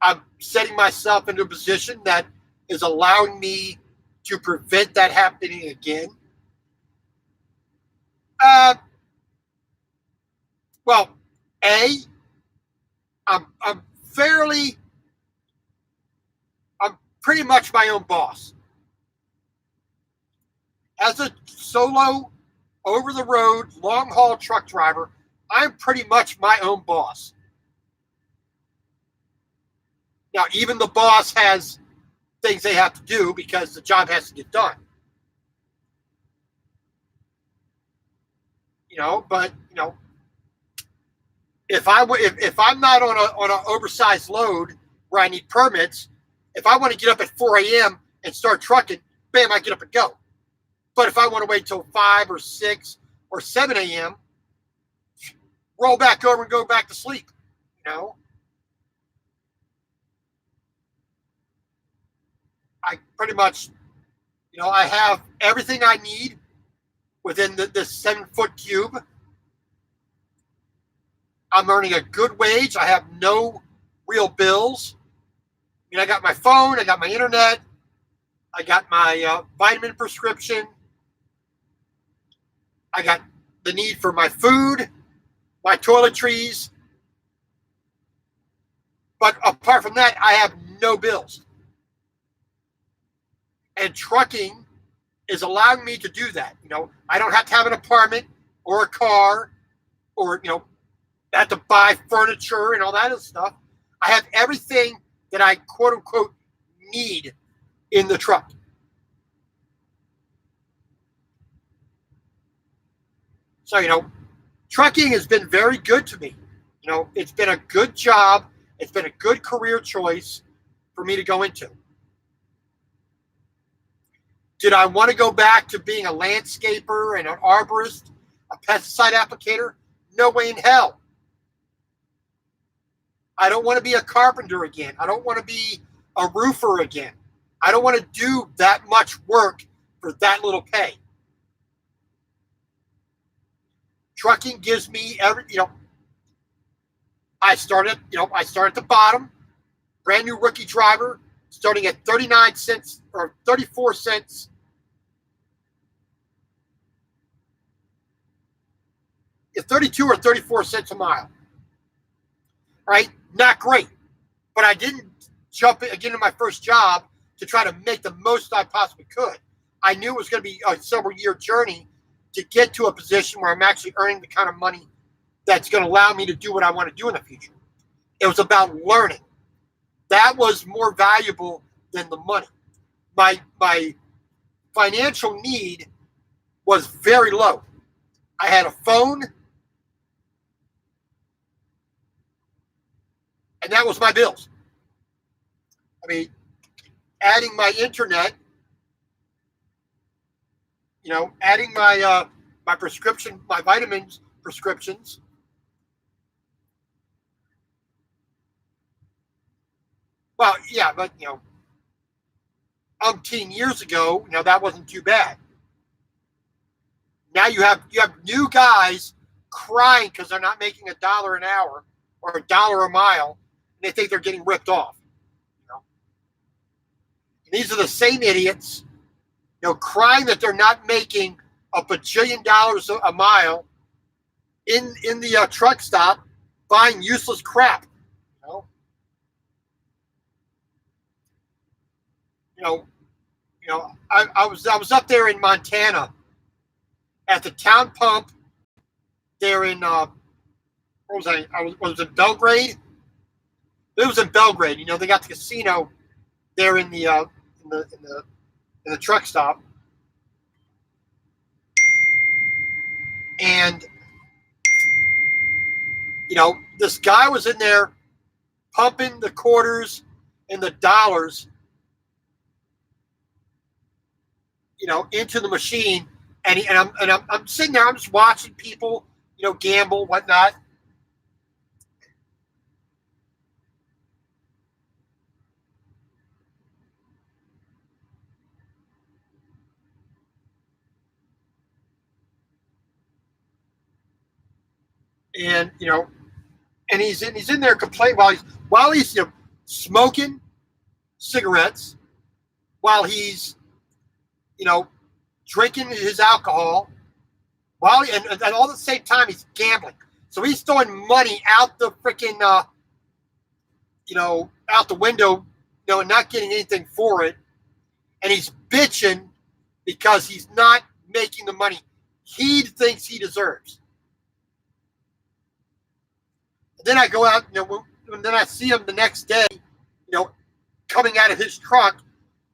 A: I'm setting myself into a position that is allowing me to prevent that happening again. Well, I'm pretty much my own boss. As a solo, over-the-road, long-haul truck driver, I'm pretty much my own boss. Now, even the boss has things they have to do because the job has to get done. But if I'm not on an oversized load where I need permits, if I want to get up at 4 a.m. and start trucking, bam, I get up and go. But if I want to wait till 5 or 6 or 7 a.m., roll back over and go back to sleep. I pretty much, I have everything I need within this 7-foot cube. I'm earning a good wage. I have no real bills. I got my phone, I got my internet, I got my vitamin prescription, I got the need for my food, my toiletries. But apart from that, I have no bills. And trucking is allowing me to do that. I don't have to have an apartment or a car or, have to buy furniture and all that other stuff. I have everything that I quote unquote need in the truck. So, trucking has been very good to me. It's been a good job. It's been a good career choice for me to go into. Did I want to go back to being a landscaper and an arborist, a pesticide applicator? No way in hell. I don't want to be a carpenter again. I don't want to be a roofer again. I don't want to do that much work for that little pay. Trucking gives me I started at the bottom, brand new rookie driver, starting at 39 cents or 34 cents. Yeah, 32 or 34 cents a mile. Right? Not great. But I didn't jump in again in my first job to try to make the most I possibly could. I knew it was going to be a several-year journey to get to a position where I'm actually earning the kind of money that's going to allow me to do what I want to do in the future. It was about learning. That was more valuable than the money. My financial need was very low. I had a phone, and that was my bills. I mean, adding my internet, adding my my prescription, my vitamins prescriptions. Well, yeah, but umpteen years ago, that wasn't too bad. Now you have new guys crying because they're not making $1 an hour or $1 a mile, and they think they're getting ripped off. And these are the same idiots, crying that they're not making a bajillion dollars a mile in the truck stop, buying useless crap. I was up there in Montana at the town pump there in what was I? Was in Belgrade. It was in Belgrade. They got the casino there in the truck stop, and this guy was in there pumping the quarters and the dollars, into the machine, and I'm sitting there, I'm just watching people, gamble, whatnot. And and he's in there complaining while he's smoking cigarettes, while he's drinking his alcohol, and all at the same time he's gambling. So he's throwing money out the freaking out the window, and not getting anything for it, and he's bitching because he's not making the money he thinks he deserves. And then I go out, and then I see him the next day, coming out of his truck,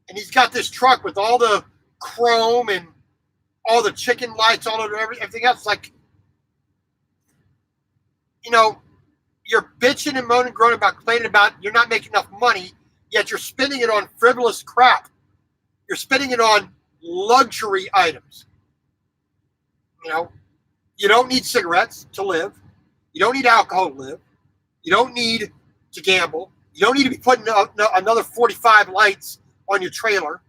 A: and he's got this truck with all the chrome and all the chicken lights, all of everything else. Like, you're bitching and moaning, groaning about, complaining about you're not making enough money, yet you're spending it on frivolous crap. You're spending it on luxury items. You don't need cigarettes to live. You don't need alcohol to live. You don't need to gamble. You don't need to be putting another 45 lights on your trailer.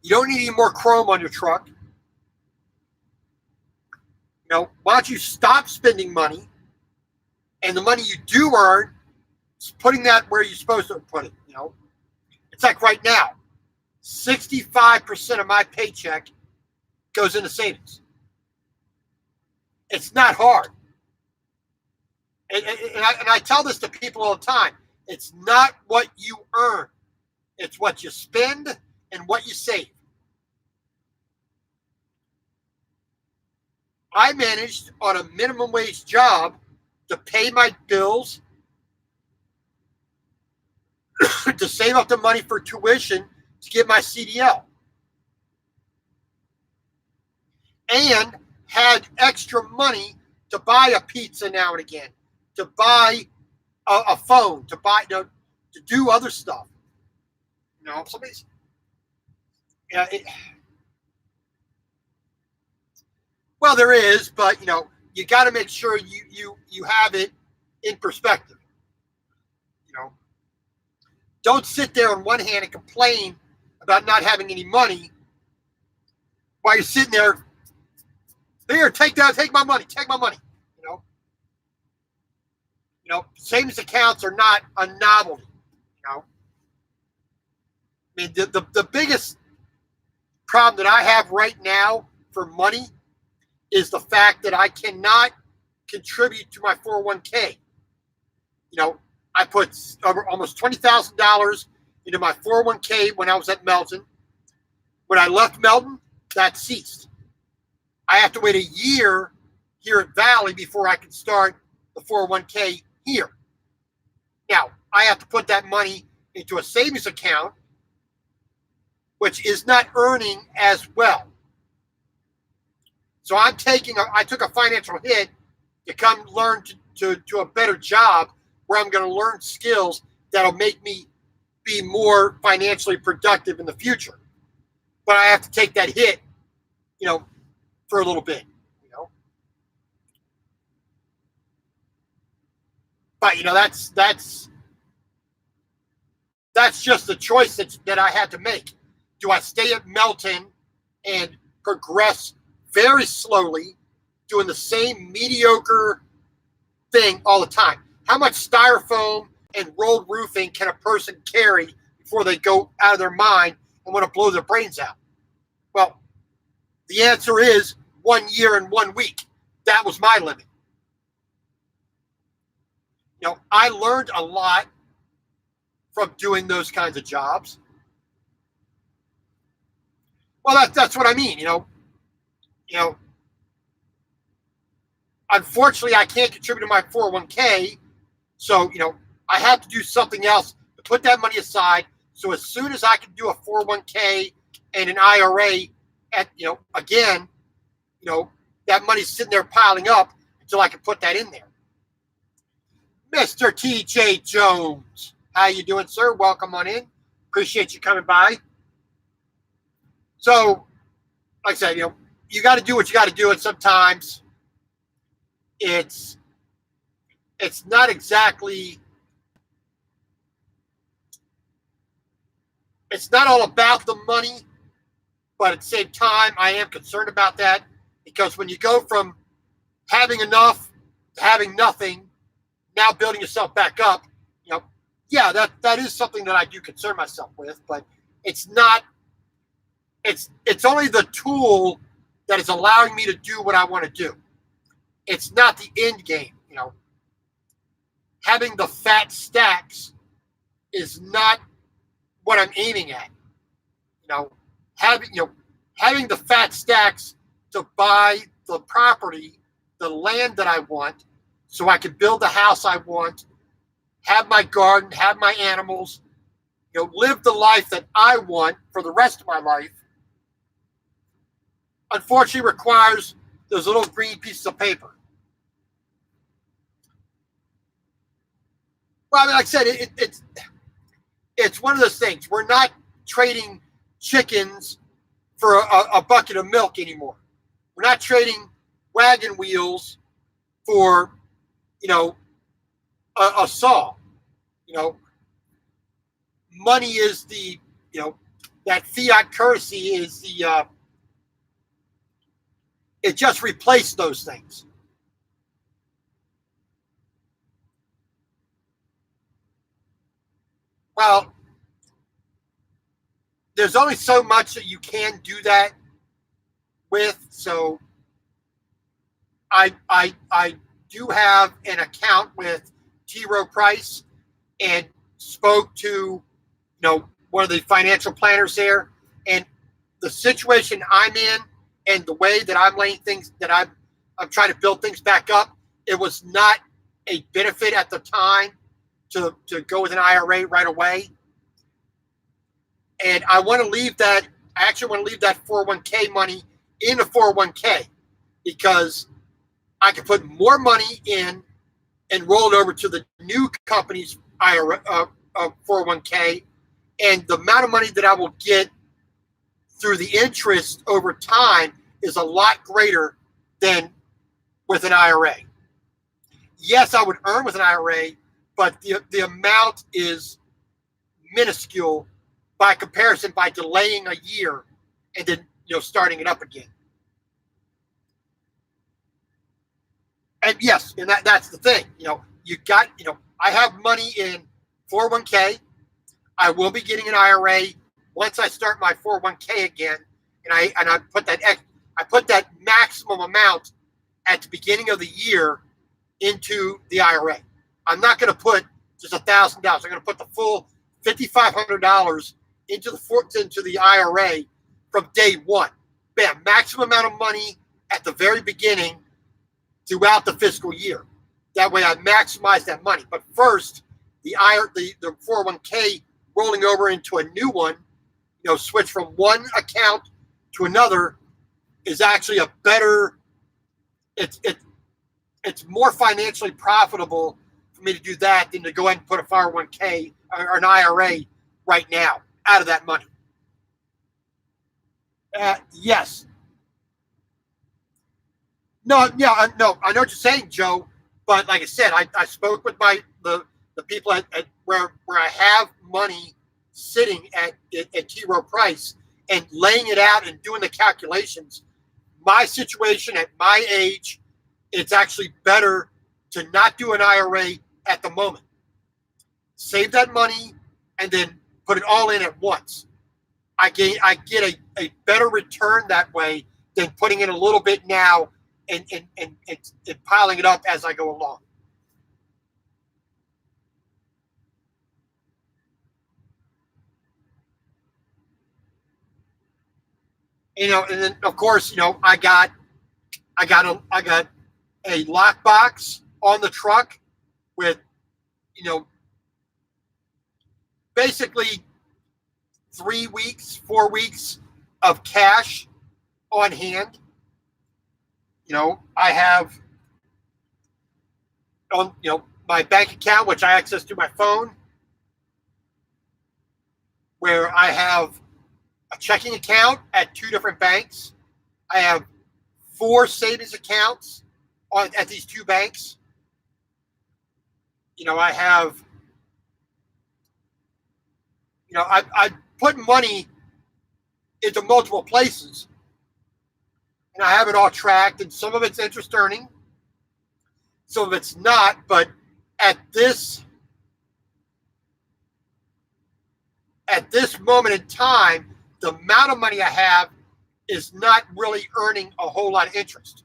A: You don't need any more chrome on your truck. Why don't you stop spending money, and the money you do earn, putting that where you're supposed to put it. It's like right now, 65% of my paycheck goes into savings. It's not hard. And I tell this to people all the time. It's not what you earn. It's what you spend and what you save. I managed on a minimum wage job to pay my bills, to save up the money for tuition to get my CDL, and had extra money to buy a pizza now and again, to buy a phone, to buy, to do other stuff. Somebody's, well, there is, but you got to make sure you have it in perspective. Don't sit there on one hand and complain about not having any money while you're sitting there. Here, take my money, take my money. Savings accounts are not a novelty. I mean, the biggest problem that I have right now for money is the fact that I cannot contribute to my 401k. I put almost $20,000 into my 401k when I was at Melton. When I left Melton, that ceased. I have to wait a year here at Valley before I can start the 401k here. Now, I have to put that money into a savings account, which is not earning as well. So I took a financial hit to come learn to a better job where I'm going to learn skills that'll make me be more financially productive in the future. But I have to take that hit, for a little bit, But that's just the choice that I had to make. Do I stay at Melton and progress very slowly, doing the same mediocre thing all the time? How much styrofoam and rolled roofing can a person carry before they go out of their mind and want to blow their brains out? Well, the answer is 1 year and 1 week. That was my limit. I learned a lot from doing those kinds of jobs. Well, that's what I mean. Unfortunately, I can't contribute to my 401k, so I have to do something else to put that money aside. So as soon as I can do a 401k and an IRA, again, that money's sitting there piling up until I can put that in there. Mr. TJ Jones, how you doing, sir? Welcome on in. Appreciate you coming by. So, like I said, you got to do what you got to do, and sometimes it's not exactly, it's not all about the money, but at the same time, I am concerned about that, because when you go from having enough to having nothing, now building yourself back up, that is something that I do concern myself with, but it's not, it's only the tool that is allowing me to do what I want to do. It's not the end game. Having the fat stacks is not what I'm aiming at. Having the fat stacks to buy the property, the land that I want, so I can build the house I want, have my garden, have my animals, live the life that I want for the rest of my life, unfortunately requires those little green pieces of paper. Well, like I said, it's one of those things. We're not trading chickens for a bucket of milk anymore. We're not trading wagon wheels for, a saw. Money is the, that fiat currency is the, it just replaced those things. Well, there's only so much that you can do that with. So I do have an account with T. Rowe Price, and spoke to one of the financial planners there, and the situation I'm in and the way that I'm laying things, that I'm trying to build things back up, it was not a benefit at the time to go with an IRA right away. And I want to leave that, I actually want to leave that 401k money in the 401k, because I can put more money in and roll it over to the new company's IRA, 401k, and the amount of money that I will get through the interest over time is a lot greater than with an IRA. Yes, I would earn with an IRA, but the amount is minuscule by comparison, by delaying a year and then starting it up again. And yes, and that's the thing. I have money in 401k. I will be getting an IRA once I start my 401k again, and I put that maximum amount at the beginning of the year into the IRA. I'm not going to put just $1,000. I'm going to put the full $5,500 into the IRA from day one. Bam, maximum amount of money at the very beginning throughout the fiscal year. That way I maximize that money. But first, the 401k rolling over into a new one, switch from one account to another is actually a better. It's more financially profitable for me to do that than to go ahead and put a 401k or an IRA right now out of that money. Yes. No, yeah, no, I know what you're saying, Joe. But like I said, I spoke with the people at where I have money sitting at T. Rowe Price and laying it out and doing the calculations. My situation at my age, it's actually better to not do an IRA at the moment. Save that money and then put it all in at once. I get a better return that way than putting in a little bit now and piling it up as I go along. And then of course, I got a lockbox on the truck with, basically 3 weeks, 4 weeks of cash on hand. I have on, my bank account, which I access through my phone, where I have a checking account at 2 different banks. I have 4 savings accounts at these 2 banks. I have, I put money into multiple places, and I have it all tracked, and some of it's interest earning, some of it's not. But at this moment in time, the amount of money I have is not really earning a whole lot of interest.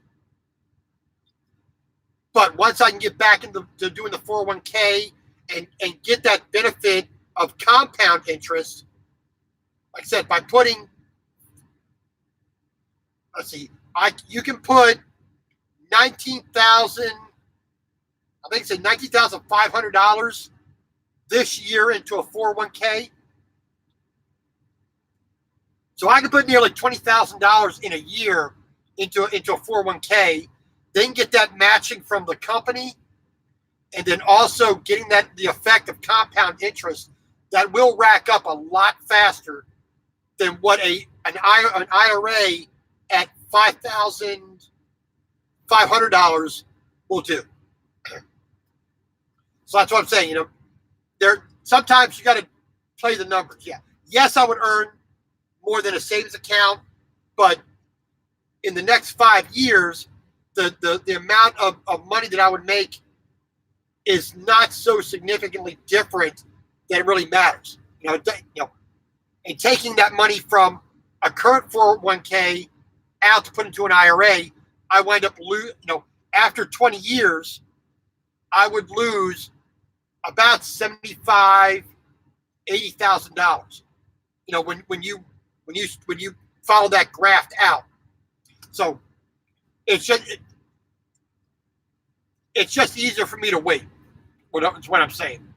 A: But once I can get back into doing the 401k and get that benefit of compound interest, like I said, by putting, let's see, you can put $19,500 this year into a 401k. So I can put nearly $20,000 in a year into a 401k, then get that matching from the company, and then also getting the effect of compound interest that will rack up a lot faster than what an IRA at $5,500 will do. So that's what I'm saying. Sometimes you got to play the numbers. Yeah. Yes, I would earn more than a savings account, but in the next 5 years, the amount of money that I would make is not so significantly different that it really matters. And taking that money from a current 401k out to put into an IRA, I wind up after 20 years, I would lose about $80,000. When you follow that graph out. So it's just easier for me to wait. That's what I'm saying.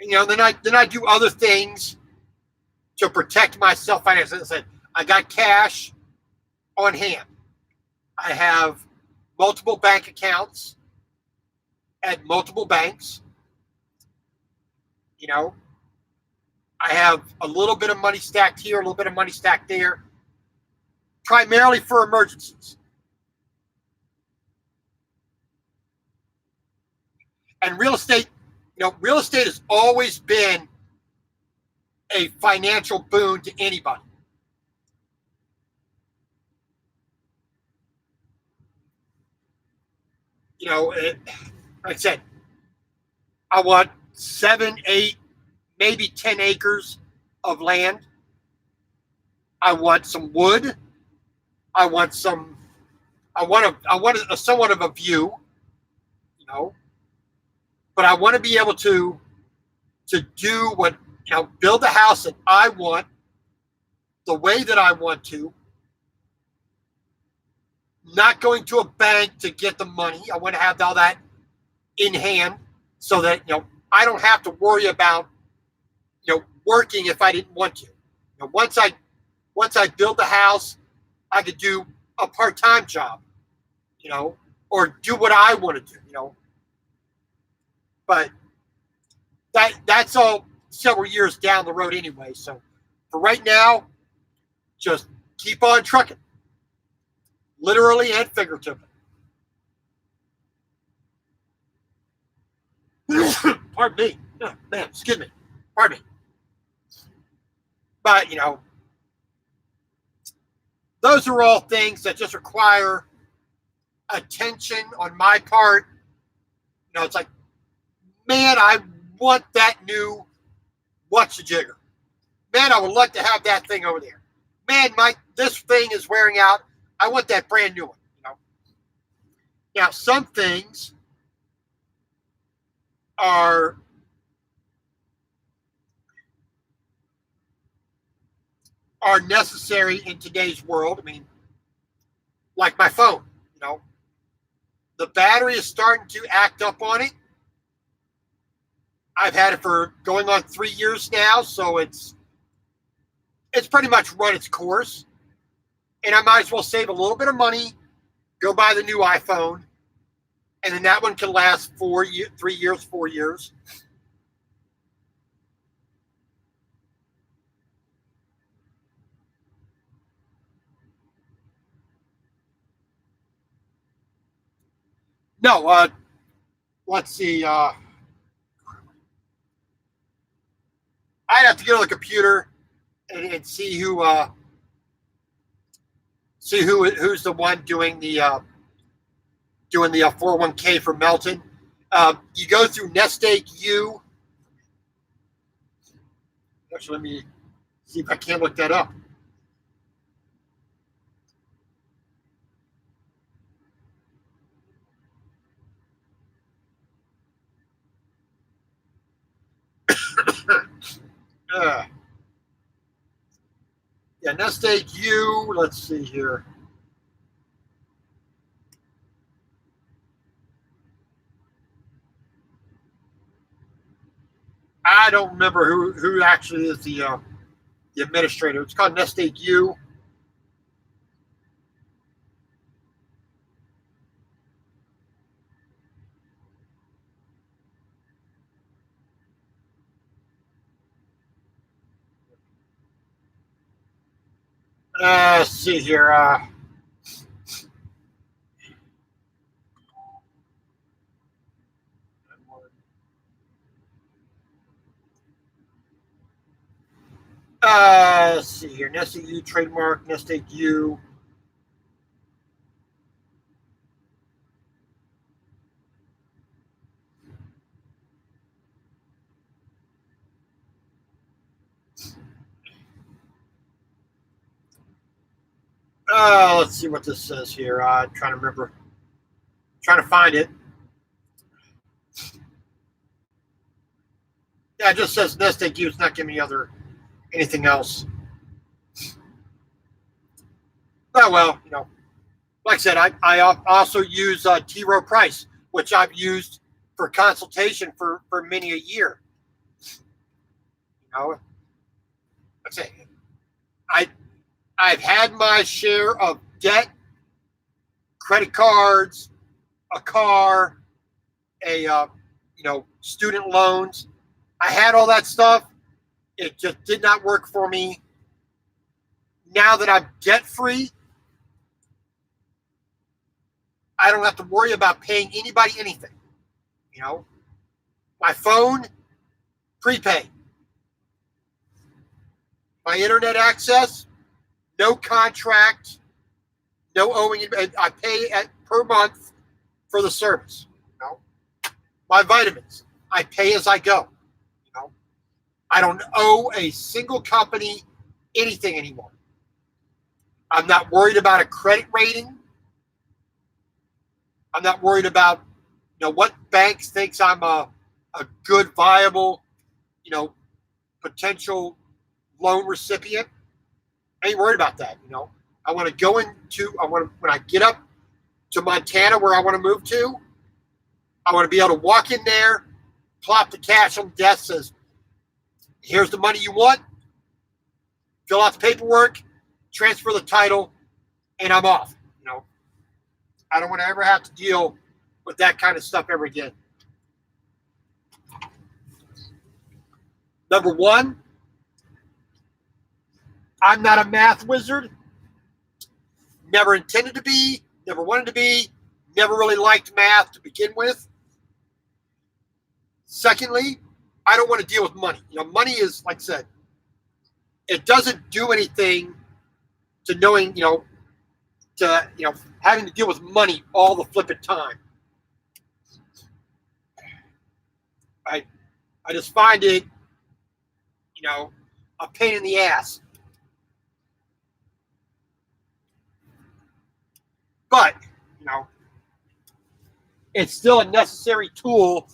A: And, then I do other things to protect myself financially. As I said, I got cash on hand. I have multiple bank accounts at multiple banks. I have a little bit of money stacked here, a little bit of money stacked there, primarily for emergencies. And real estate has always been a financial boon to anybody. Like I said, I want 7, 8, maybe 10 acres of land. I want some wood. I want a somewhat of a view, but I want to be able to do what, build the house that I want, the way that I want to, not going to a bank to get the money. I want to have all that in hand so that, I don't have to worry about, working if I didn't want to. Once I build the house, I could do a part-time job, or do what I want to do. But that's all several years down the road anyway. So for right now, just keep on trucking, literally and figuratively. Pardon me. Oh, man, excuse me. Pardon me. But, those are all things that just require attention on my part. It's like, man, I want that new what's the jigger. Man, I would like to have that thing over there. Man, this thing is wearing out. I want that brand new one. Now, some things are necessary in today's world. I mean, like my phone. The battery is starting to act up on it. I've had it for going on 3 years now, so it's pretty much run its course. And I might as well save a little bit of money, go buy the new iPhone, and then that one can last 3 years, 4 years. No, let's see. I'd have to get on the computer and see who's the one doing the 401k for Melton. You go through Nest Egg U. Actually, let me see if I can't look that up. Yeah, Nest Egg U. Let's see here. I don't remember who actually is the administrator. It's called Nest Egg U. Let's see here. Let's see here. Nest Egg U trademark. Nest Egg U. Let's see what this says here. I'm trying to remember. Trying to find it. Yeah, it just says Nest Egg U. It's not giving me anything else. Oh, well, like I said, I also use T. Rowe Price, which I've used for consultation for many a year. That's it. I've had my share of debt, credit cards, a car, student loans. I had all that stuff. It just did not work for me. Now that I'm debt free, I don't have to worry about paying anybody anything. My phone, prepaid. My internet access, no contract, no owing. I pay per month for the service. My vitamins, I pay as I go. I don't owe a single company anything anymore. I'm not worried about a credit rating. I'm not worried about what banks thinks I'm a good, viable, potential loan recipient. I ain't worried about that. I want to go when I get up to Montana where I want to move to, I want to be able to walk in there plop the cash on the desk, says, here's the money you want, fill out the paperwork, transfer the title, and I'm off. I don't want to ever have to deal with that kind of stuff ever again. Number one, I'm not a math wizard. Never intended to be, never wanted to be, never really liked math to begin with. Secondly, I don't want to deal with money. Money is, like I said, it doesn't do anything to knowing, having to deal with money all the flipping time. I just find it, a pain in the ass. But, it's still a necessary tool,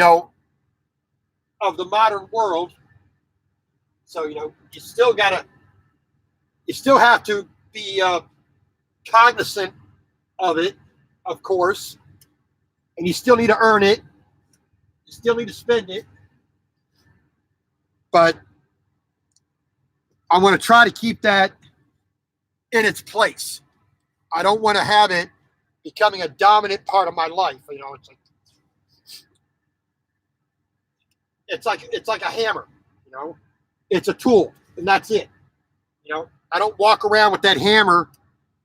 A: of the modern world. So, you still have to be cognizant of it, of course, and you still need to earn it. You still need to spend it. But I want to try to keep that in its place. I don't want to have it becoming a dominant part of my life. It's like a hammer. It's a tool, and that's it. I don't walk around with that hammer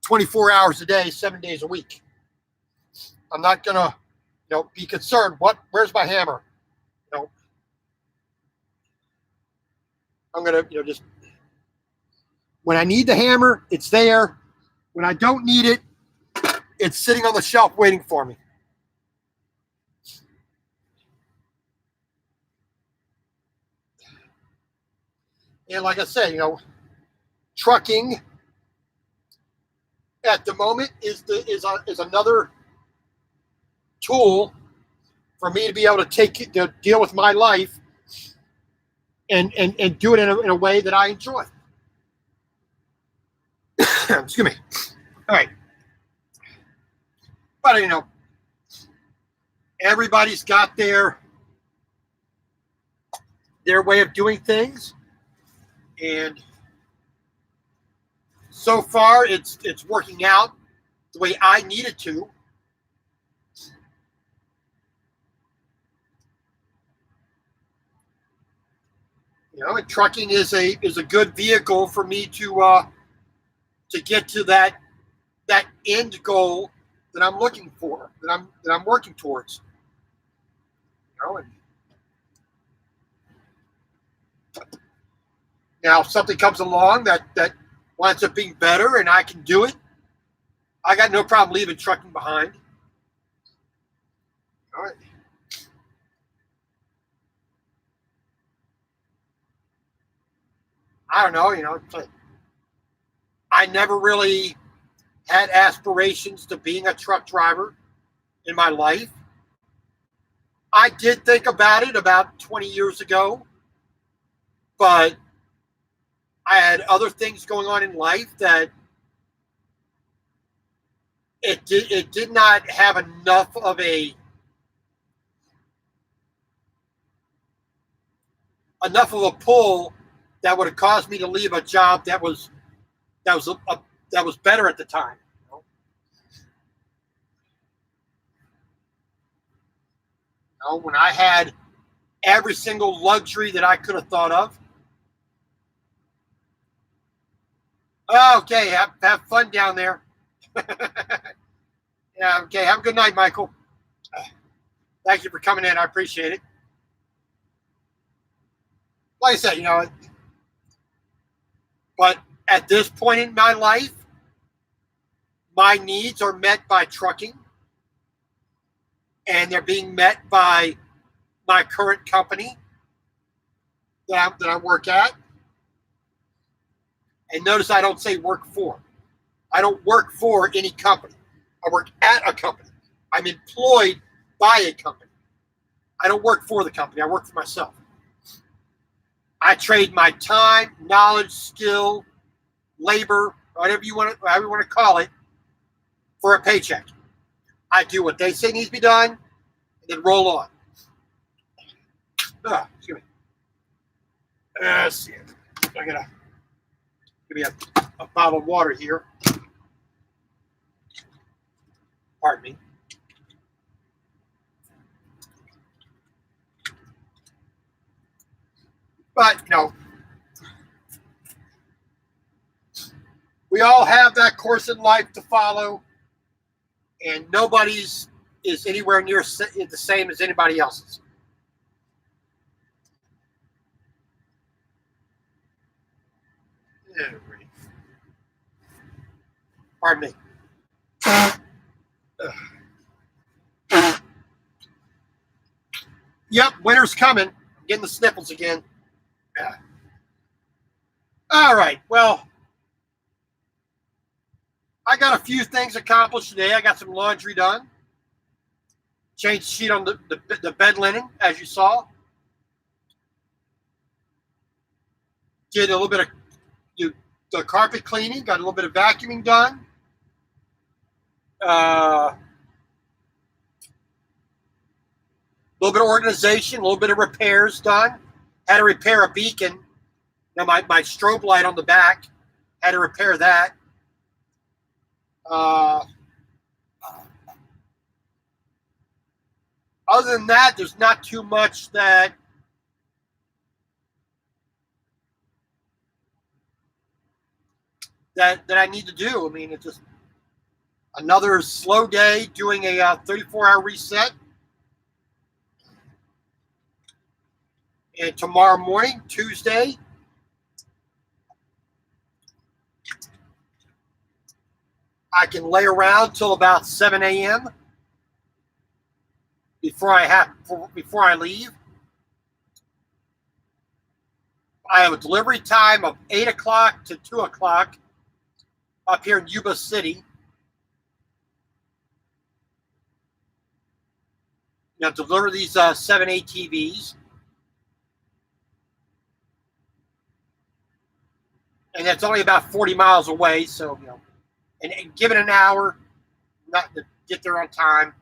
A: 24 hours a day, 7 days a week. I'm not gonna, be concerned. Where's my hammer? I'm gonna, just when I need the hammer, it's there. When I don't need it, it's sitting on the shelf waiting for me. And like I said, trucking at the moment is another tool for me to be able to deal with my life and do it in a way that I enjoy. Excuse me. All right. But everybody's got their way of doing things, and so far it's working out the way I need it to. And trucking is a good vehicle for me to get to that end goal that I'm looking for, that I'm working towards. Now, if something comes along that winds up being better and I can do it, I got no problem leaving trucking behind. All right. I don't know, I never really had aspirations to being a truck driver in my life. I did think about it about 20 years ago, but I had other things going on in life that it did not have enough of a pull that would have caused me to leave a job that was better at the time. When I had every single luxury that I could have thought of. Okay, have fun down there. Yeah, okay. Have a good night, Michael. Thank you for coming in. I appreciate it. Like I said, but at this point in my life, my needs are met by trucking, and they're being met by my current company that I work at. And notice I don't say work for. I don't work for any company. I work at a company. I'm employed by a company. I don't work for the company. I work for myself. I trade my time, knowledge, skill, labor, whatever you want to call it, for a paycheck. I do what they say needs to be done, and then roll on. Excuse me. Let's see. I gotta give me a bottle of water here. Pardon me. But, we all have that course in life to follow, and nobody's is anywhere near the same as anybody else's. Pardon me. Yep, winter's coming. I'm getting the sniffles again. Yeah. All right. Well, I got a few things accomplished today. I got some laundry done. Changed the sheet on the bed linen, as you saw. Did a little bit of the carpet cleaning. Got a little bit of vacuuming done. A little bit of organization, a little bit of repairs done. Had to repair a beacon. My strobe light on the back. Had to repair that. Other than that, there's not too much that I need to do. I mean, it's just another slow day doing a 34-hour reset. And tomorrow morning, Tuesday, I can lay around till about 7 a.m. before I leave. I have a delivery time of 8 o'clock to 2 o'clock up here in Yuba City. Deliver these 7 ATVs. And that's only about 40 miles away, so, and give it an hour, not to get there on time.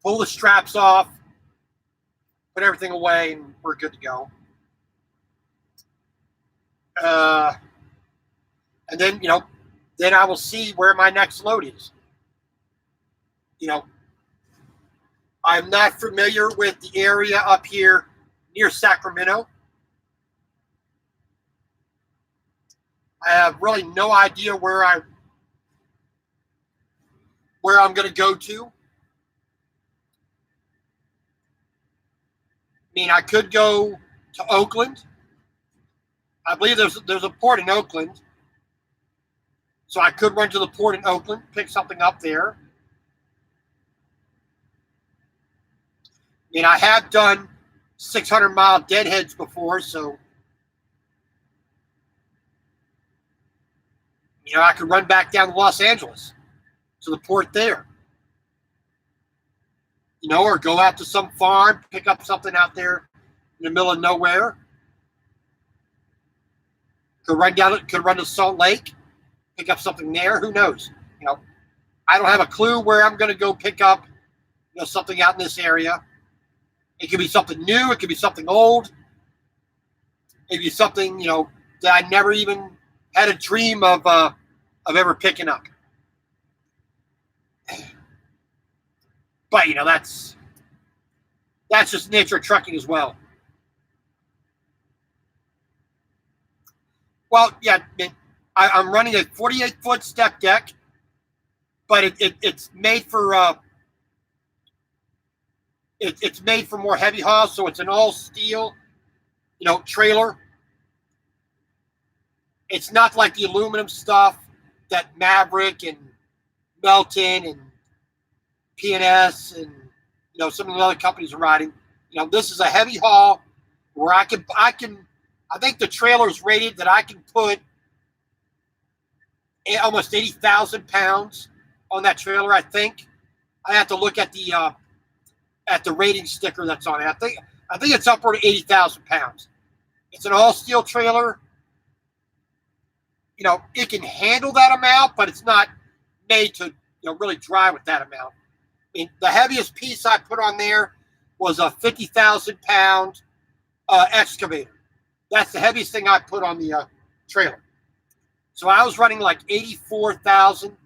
A: Pull the straps off, put everything away, and we're good to go. And then, then I will see where my next load is. I'm not familiar with the area up here near Sacramento. I have really no idea where I'm going to go to. I mean, I could go to Oakland. I believe there's a port in Oakland. So I could run to the port in Oakland, pick something up there. I mean, I have done 600-mile deadheads before, so I could run back down to Los Angeles to the port there. Or go out to some farm, pick up something out there in the middle of nowhere. Could run to Salt Lake, pick up something there. Who knows? I don't have a clue where I'm going to go pick up, something out in this area. It could be something new. It could be something old. It could be something, that I never even had a dream of ever picking up. But, that's just nature of trucking as well. Well, yeah, I'm running a 48-foot step deck, but it's made for it's made for more heavy haul, so it's an all steel, trailer. It's not like the aluminum stuff that Maverick and Melton and P&S and some of the other companies are riding. This is a heavy haul where I think the trailer is rated that I can put almost 80,000 pounds on that trailer. I think I have to look at the rating sticker that's on it. I think it's upward of 80,000 pounds. It's an all steel trailer. It can handle that amount, but it's not made to really drive with that amount. I mean, the heaviest piece I put on there was a 50,000 pound excavator. That's the heaviest thing I put on the trailer. So I was running like 84,000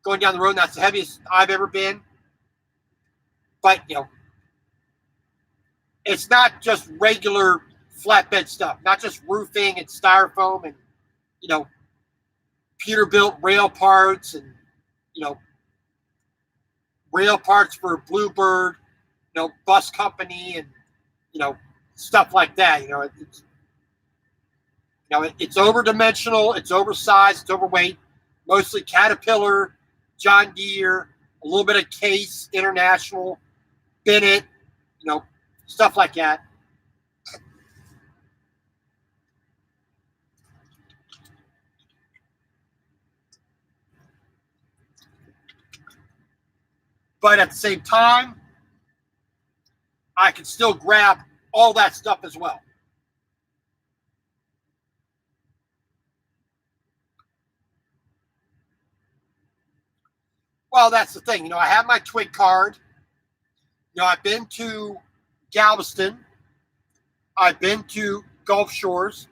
A: going down the road. And that's the heaviest I've ever been. But, it's not just regular flatbed stuff, not just roofing and styrofoam and, Peterbilt rail parts and, rail parts for Bluebird, bus company and, stuff like that. It's overdimensional, it's oversized, it's overweight, mostly Caterpillar, John Deere, a little bit of Case, International, Bennett, stuff like that. But at the same time, I can still grab all that stuff as well. Well, that's the thing. I have my Twig card. I've been to Galveston. I've been to Gulf Shores.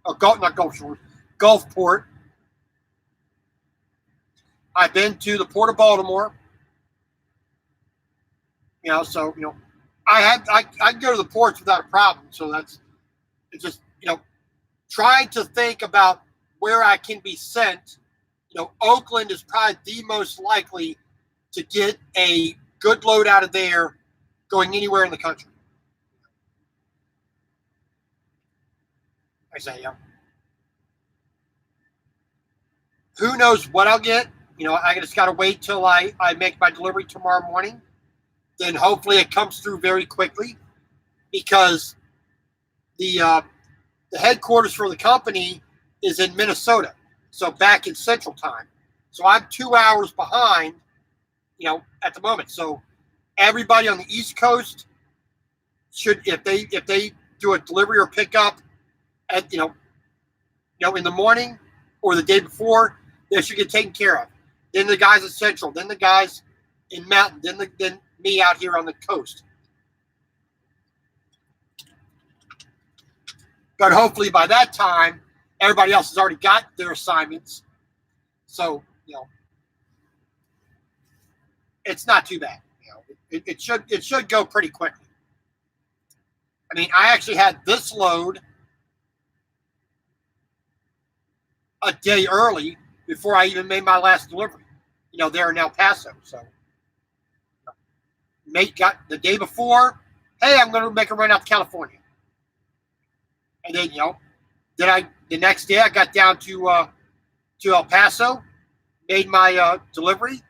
A: Oh, not Gulf Shores. Gulfport. I've been to the Port of Baltimore. So I can go to the ports without a problem. So it's just trying to think about where I can be sent. Oakland is probably the most likely to get a good load out of there going anywhere in the country. I say, who knows what I'll get? I just got to wait till I make my delivery tomorrow morning. Then hopefully it comes through very quickly because the headquarters for the company is in Minnesota. So back in Central Time. So I'm 2 hours behind, at the moment. So everybody on the East Coast should, if they do a delivery or pickup at, in the morning or the day before, they should get taken care of. Then the guys at Central, then the guys in Mountain, then me out here on the coast. But hopefully by that time, everybody else has already got their assignments. So, it's not too bad. It should go pretty quickly. I mean, I actually had this load a day early before I even made my last delivery, there in El Paso. So, mate got the day before, hey, I'm going to make a run out to California. And then, the next day I got down to El Paso, made my delivery.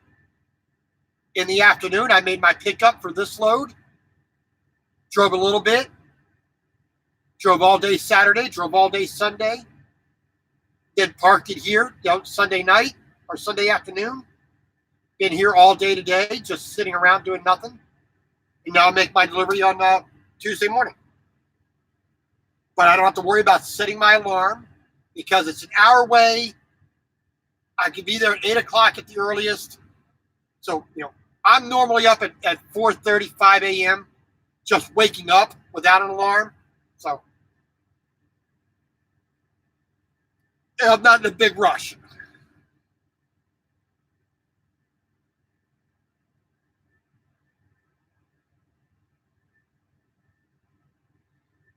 A: In the afternoon, I made my pickup for this load, drove a little bit, drove all day Saturday, drove all day Sunday, then parked it here Sunday night or Sunday afternoon. Been here all day today, just sitting around doing nothing. And now I'll make my delivery on Tuesday morning. But I don't have to worry about setting my alarm because it's an hour away. I can be there at 8 o'clock at the earliest. So, I'm normally up at 4:30, 5 a.m. just waking up without an alarm. So, I'm not in a big rush.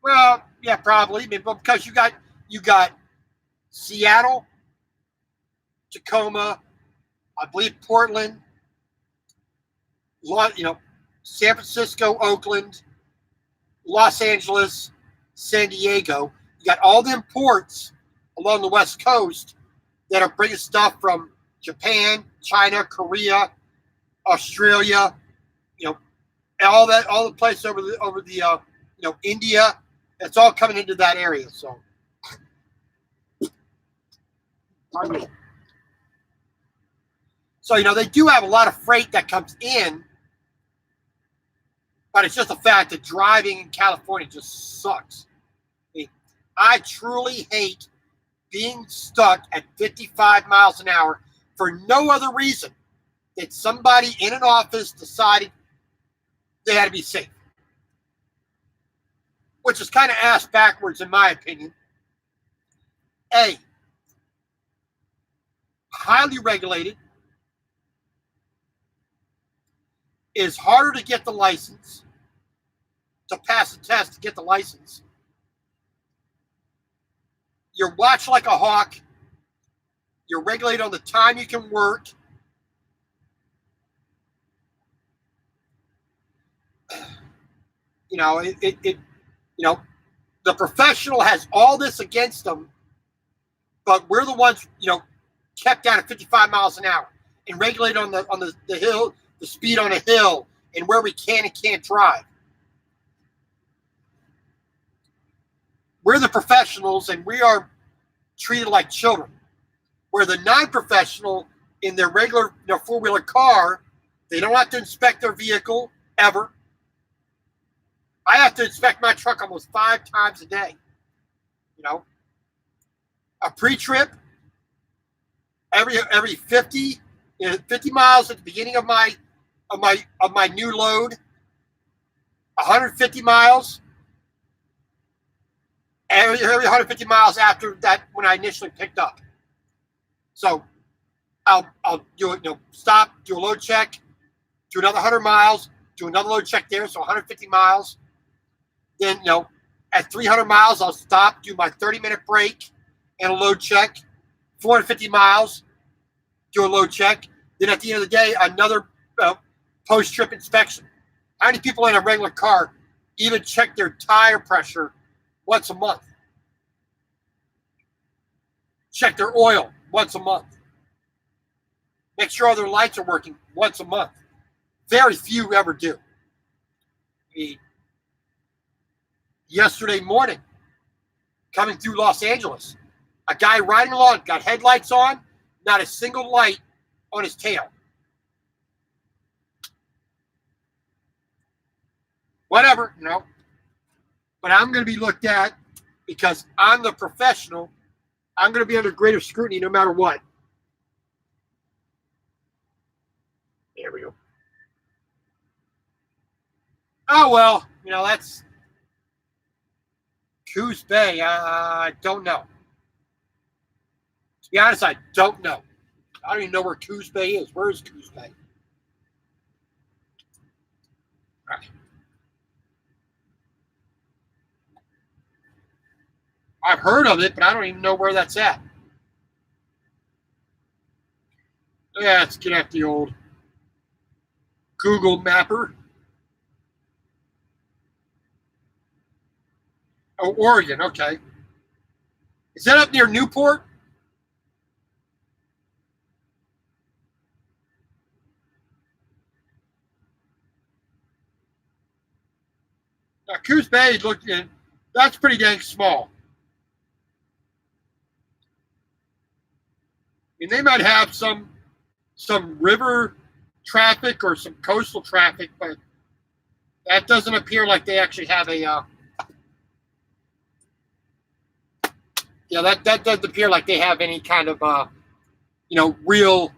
A: Well, yeah, probably. Because you got Seattle, Tacoma, I believe Portland, San Francisco, Oakland, Los Angeles, San Diego. You got all them ports along the West Coast that are bringing stuff from Japan, China, Korea, Australia, all the places over the India. It's all coming into that area. So, pardon me. So, they do have a lot of freight that comes in, but it's just the fact that driving in California just sucks. I truly hate being stuck at 55 miles an hour for no other reason than somebody in an office decided they had to be safe. which is kind of ass backwards in my opinion. A, highly regulated, is harder to get the license, to pass the test to get the license. You're watched like a hawk. You're regulated on the time you can work. You know, the professional has all this against them, but we're the ones, kept down at 55 miles an hour and regulated on the hill, the speed on a hill, and where we can and can't drive. We're the professionals, and we are treated like children. Where the non-professional in their regular four-wheeler car, they don't have to inspect their vehicle ever. I have to inspect my truck almost 5 times a day. A pre-trip every 50 miles at the beginning of my new load, 150 miles every 150 miles after that when I initially picked up. So I'll do it, stop, do a load check, do another 100 miles, do another load check there, so 150 miles. Then, at 300 miles, I'll stop, do my 30-minute break and a load check. 450 miles, do a load check. Then at the end of the day, another post-trip inspection. How many people in a regular car even check their tire pressure once a month? Check their oil once a month. Make sure all their lights are working once a month. Very few ever do. Yesterday morning, coming through Los Angeles, a guy riding along, got headlights on, not a single light on his tail. Whatever, But I'm going to be looked at because I'm the professional. I'm going to be under greater scrutiny no matter what. There we go. Oh, well, that's Coos Bay. I don't know. To be honest, I don't know. I don't even know where Coos Bay is. Where is Coos Bay? All right. I've heard of it, but I don't even know where that's at. Yeah, let's get at the old Google Mapper. Oh, Oregon, okay. Is that up near Newport? Now, Coos Bay, that's pretty dang small. And they might have some river traffic or some coastal traffic, but that doesn't appear like they actually have a. That doesn't appear like they have any kind of real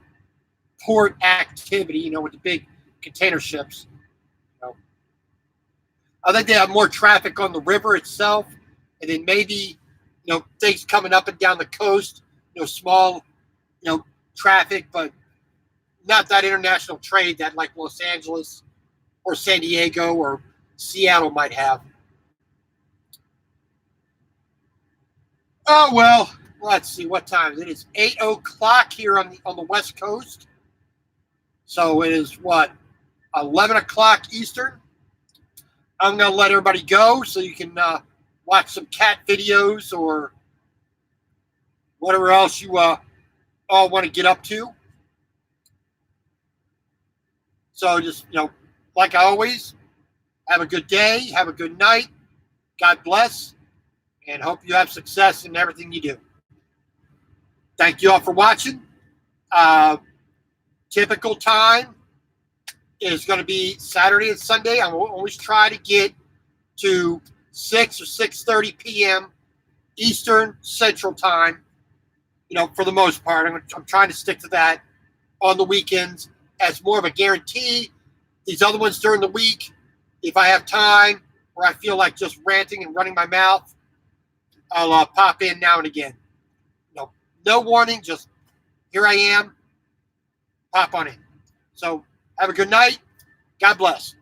A: port activity. With the big container ships. I think they have more traffic on the river itself, and then maybe things coming up and down the coast. Small. Traffic, but not that international trade that like Los Angeles or San Diego or Seattle might have. Oh, well, let's see what time it is. 8:00 here on the West Coast. So it is 11 o'clock Eastern. I'm going to let everybody go so you can watch some cat videos or whatever else you all want to get up to. So just, like I always, have a good day, have a good night. God bless, and hope you have success in everything you do. Thank you all for watching. Typical time is going to be Saturday and Sunday. I will always try to get to 6 or 6:30 p.m. Eastern Central Time. For the most part, I'm trying to stick to that on the weekends as more of a guarantee. These other ones during the week, if I have time or I feel like just ranting and running my mouth, I'll pop in now and again. No warning, just here I am, pop on in. So have a good night. God bless.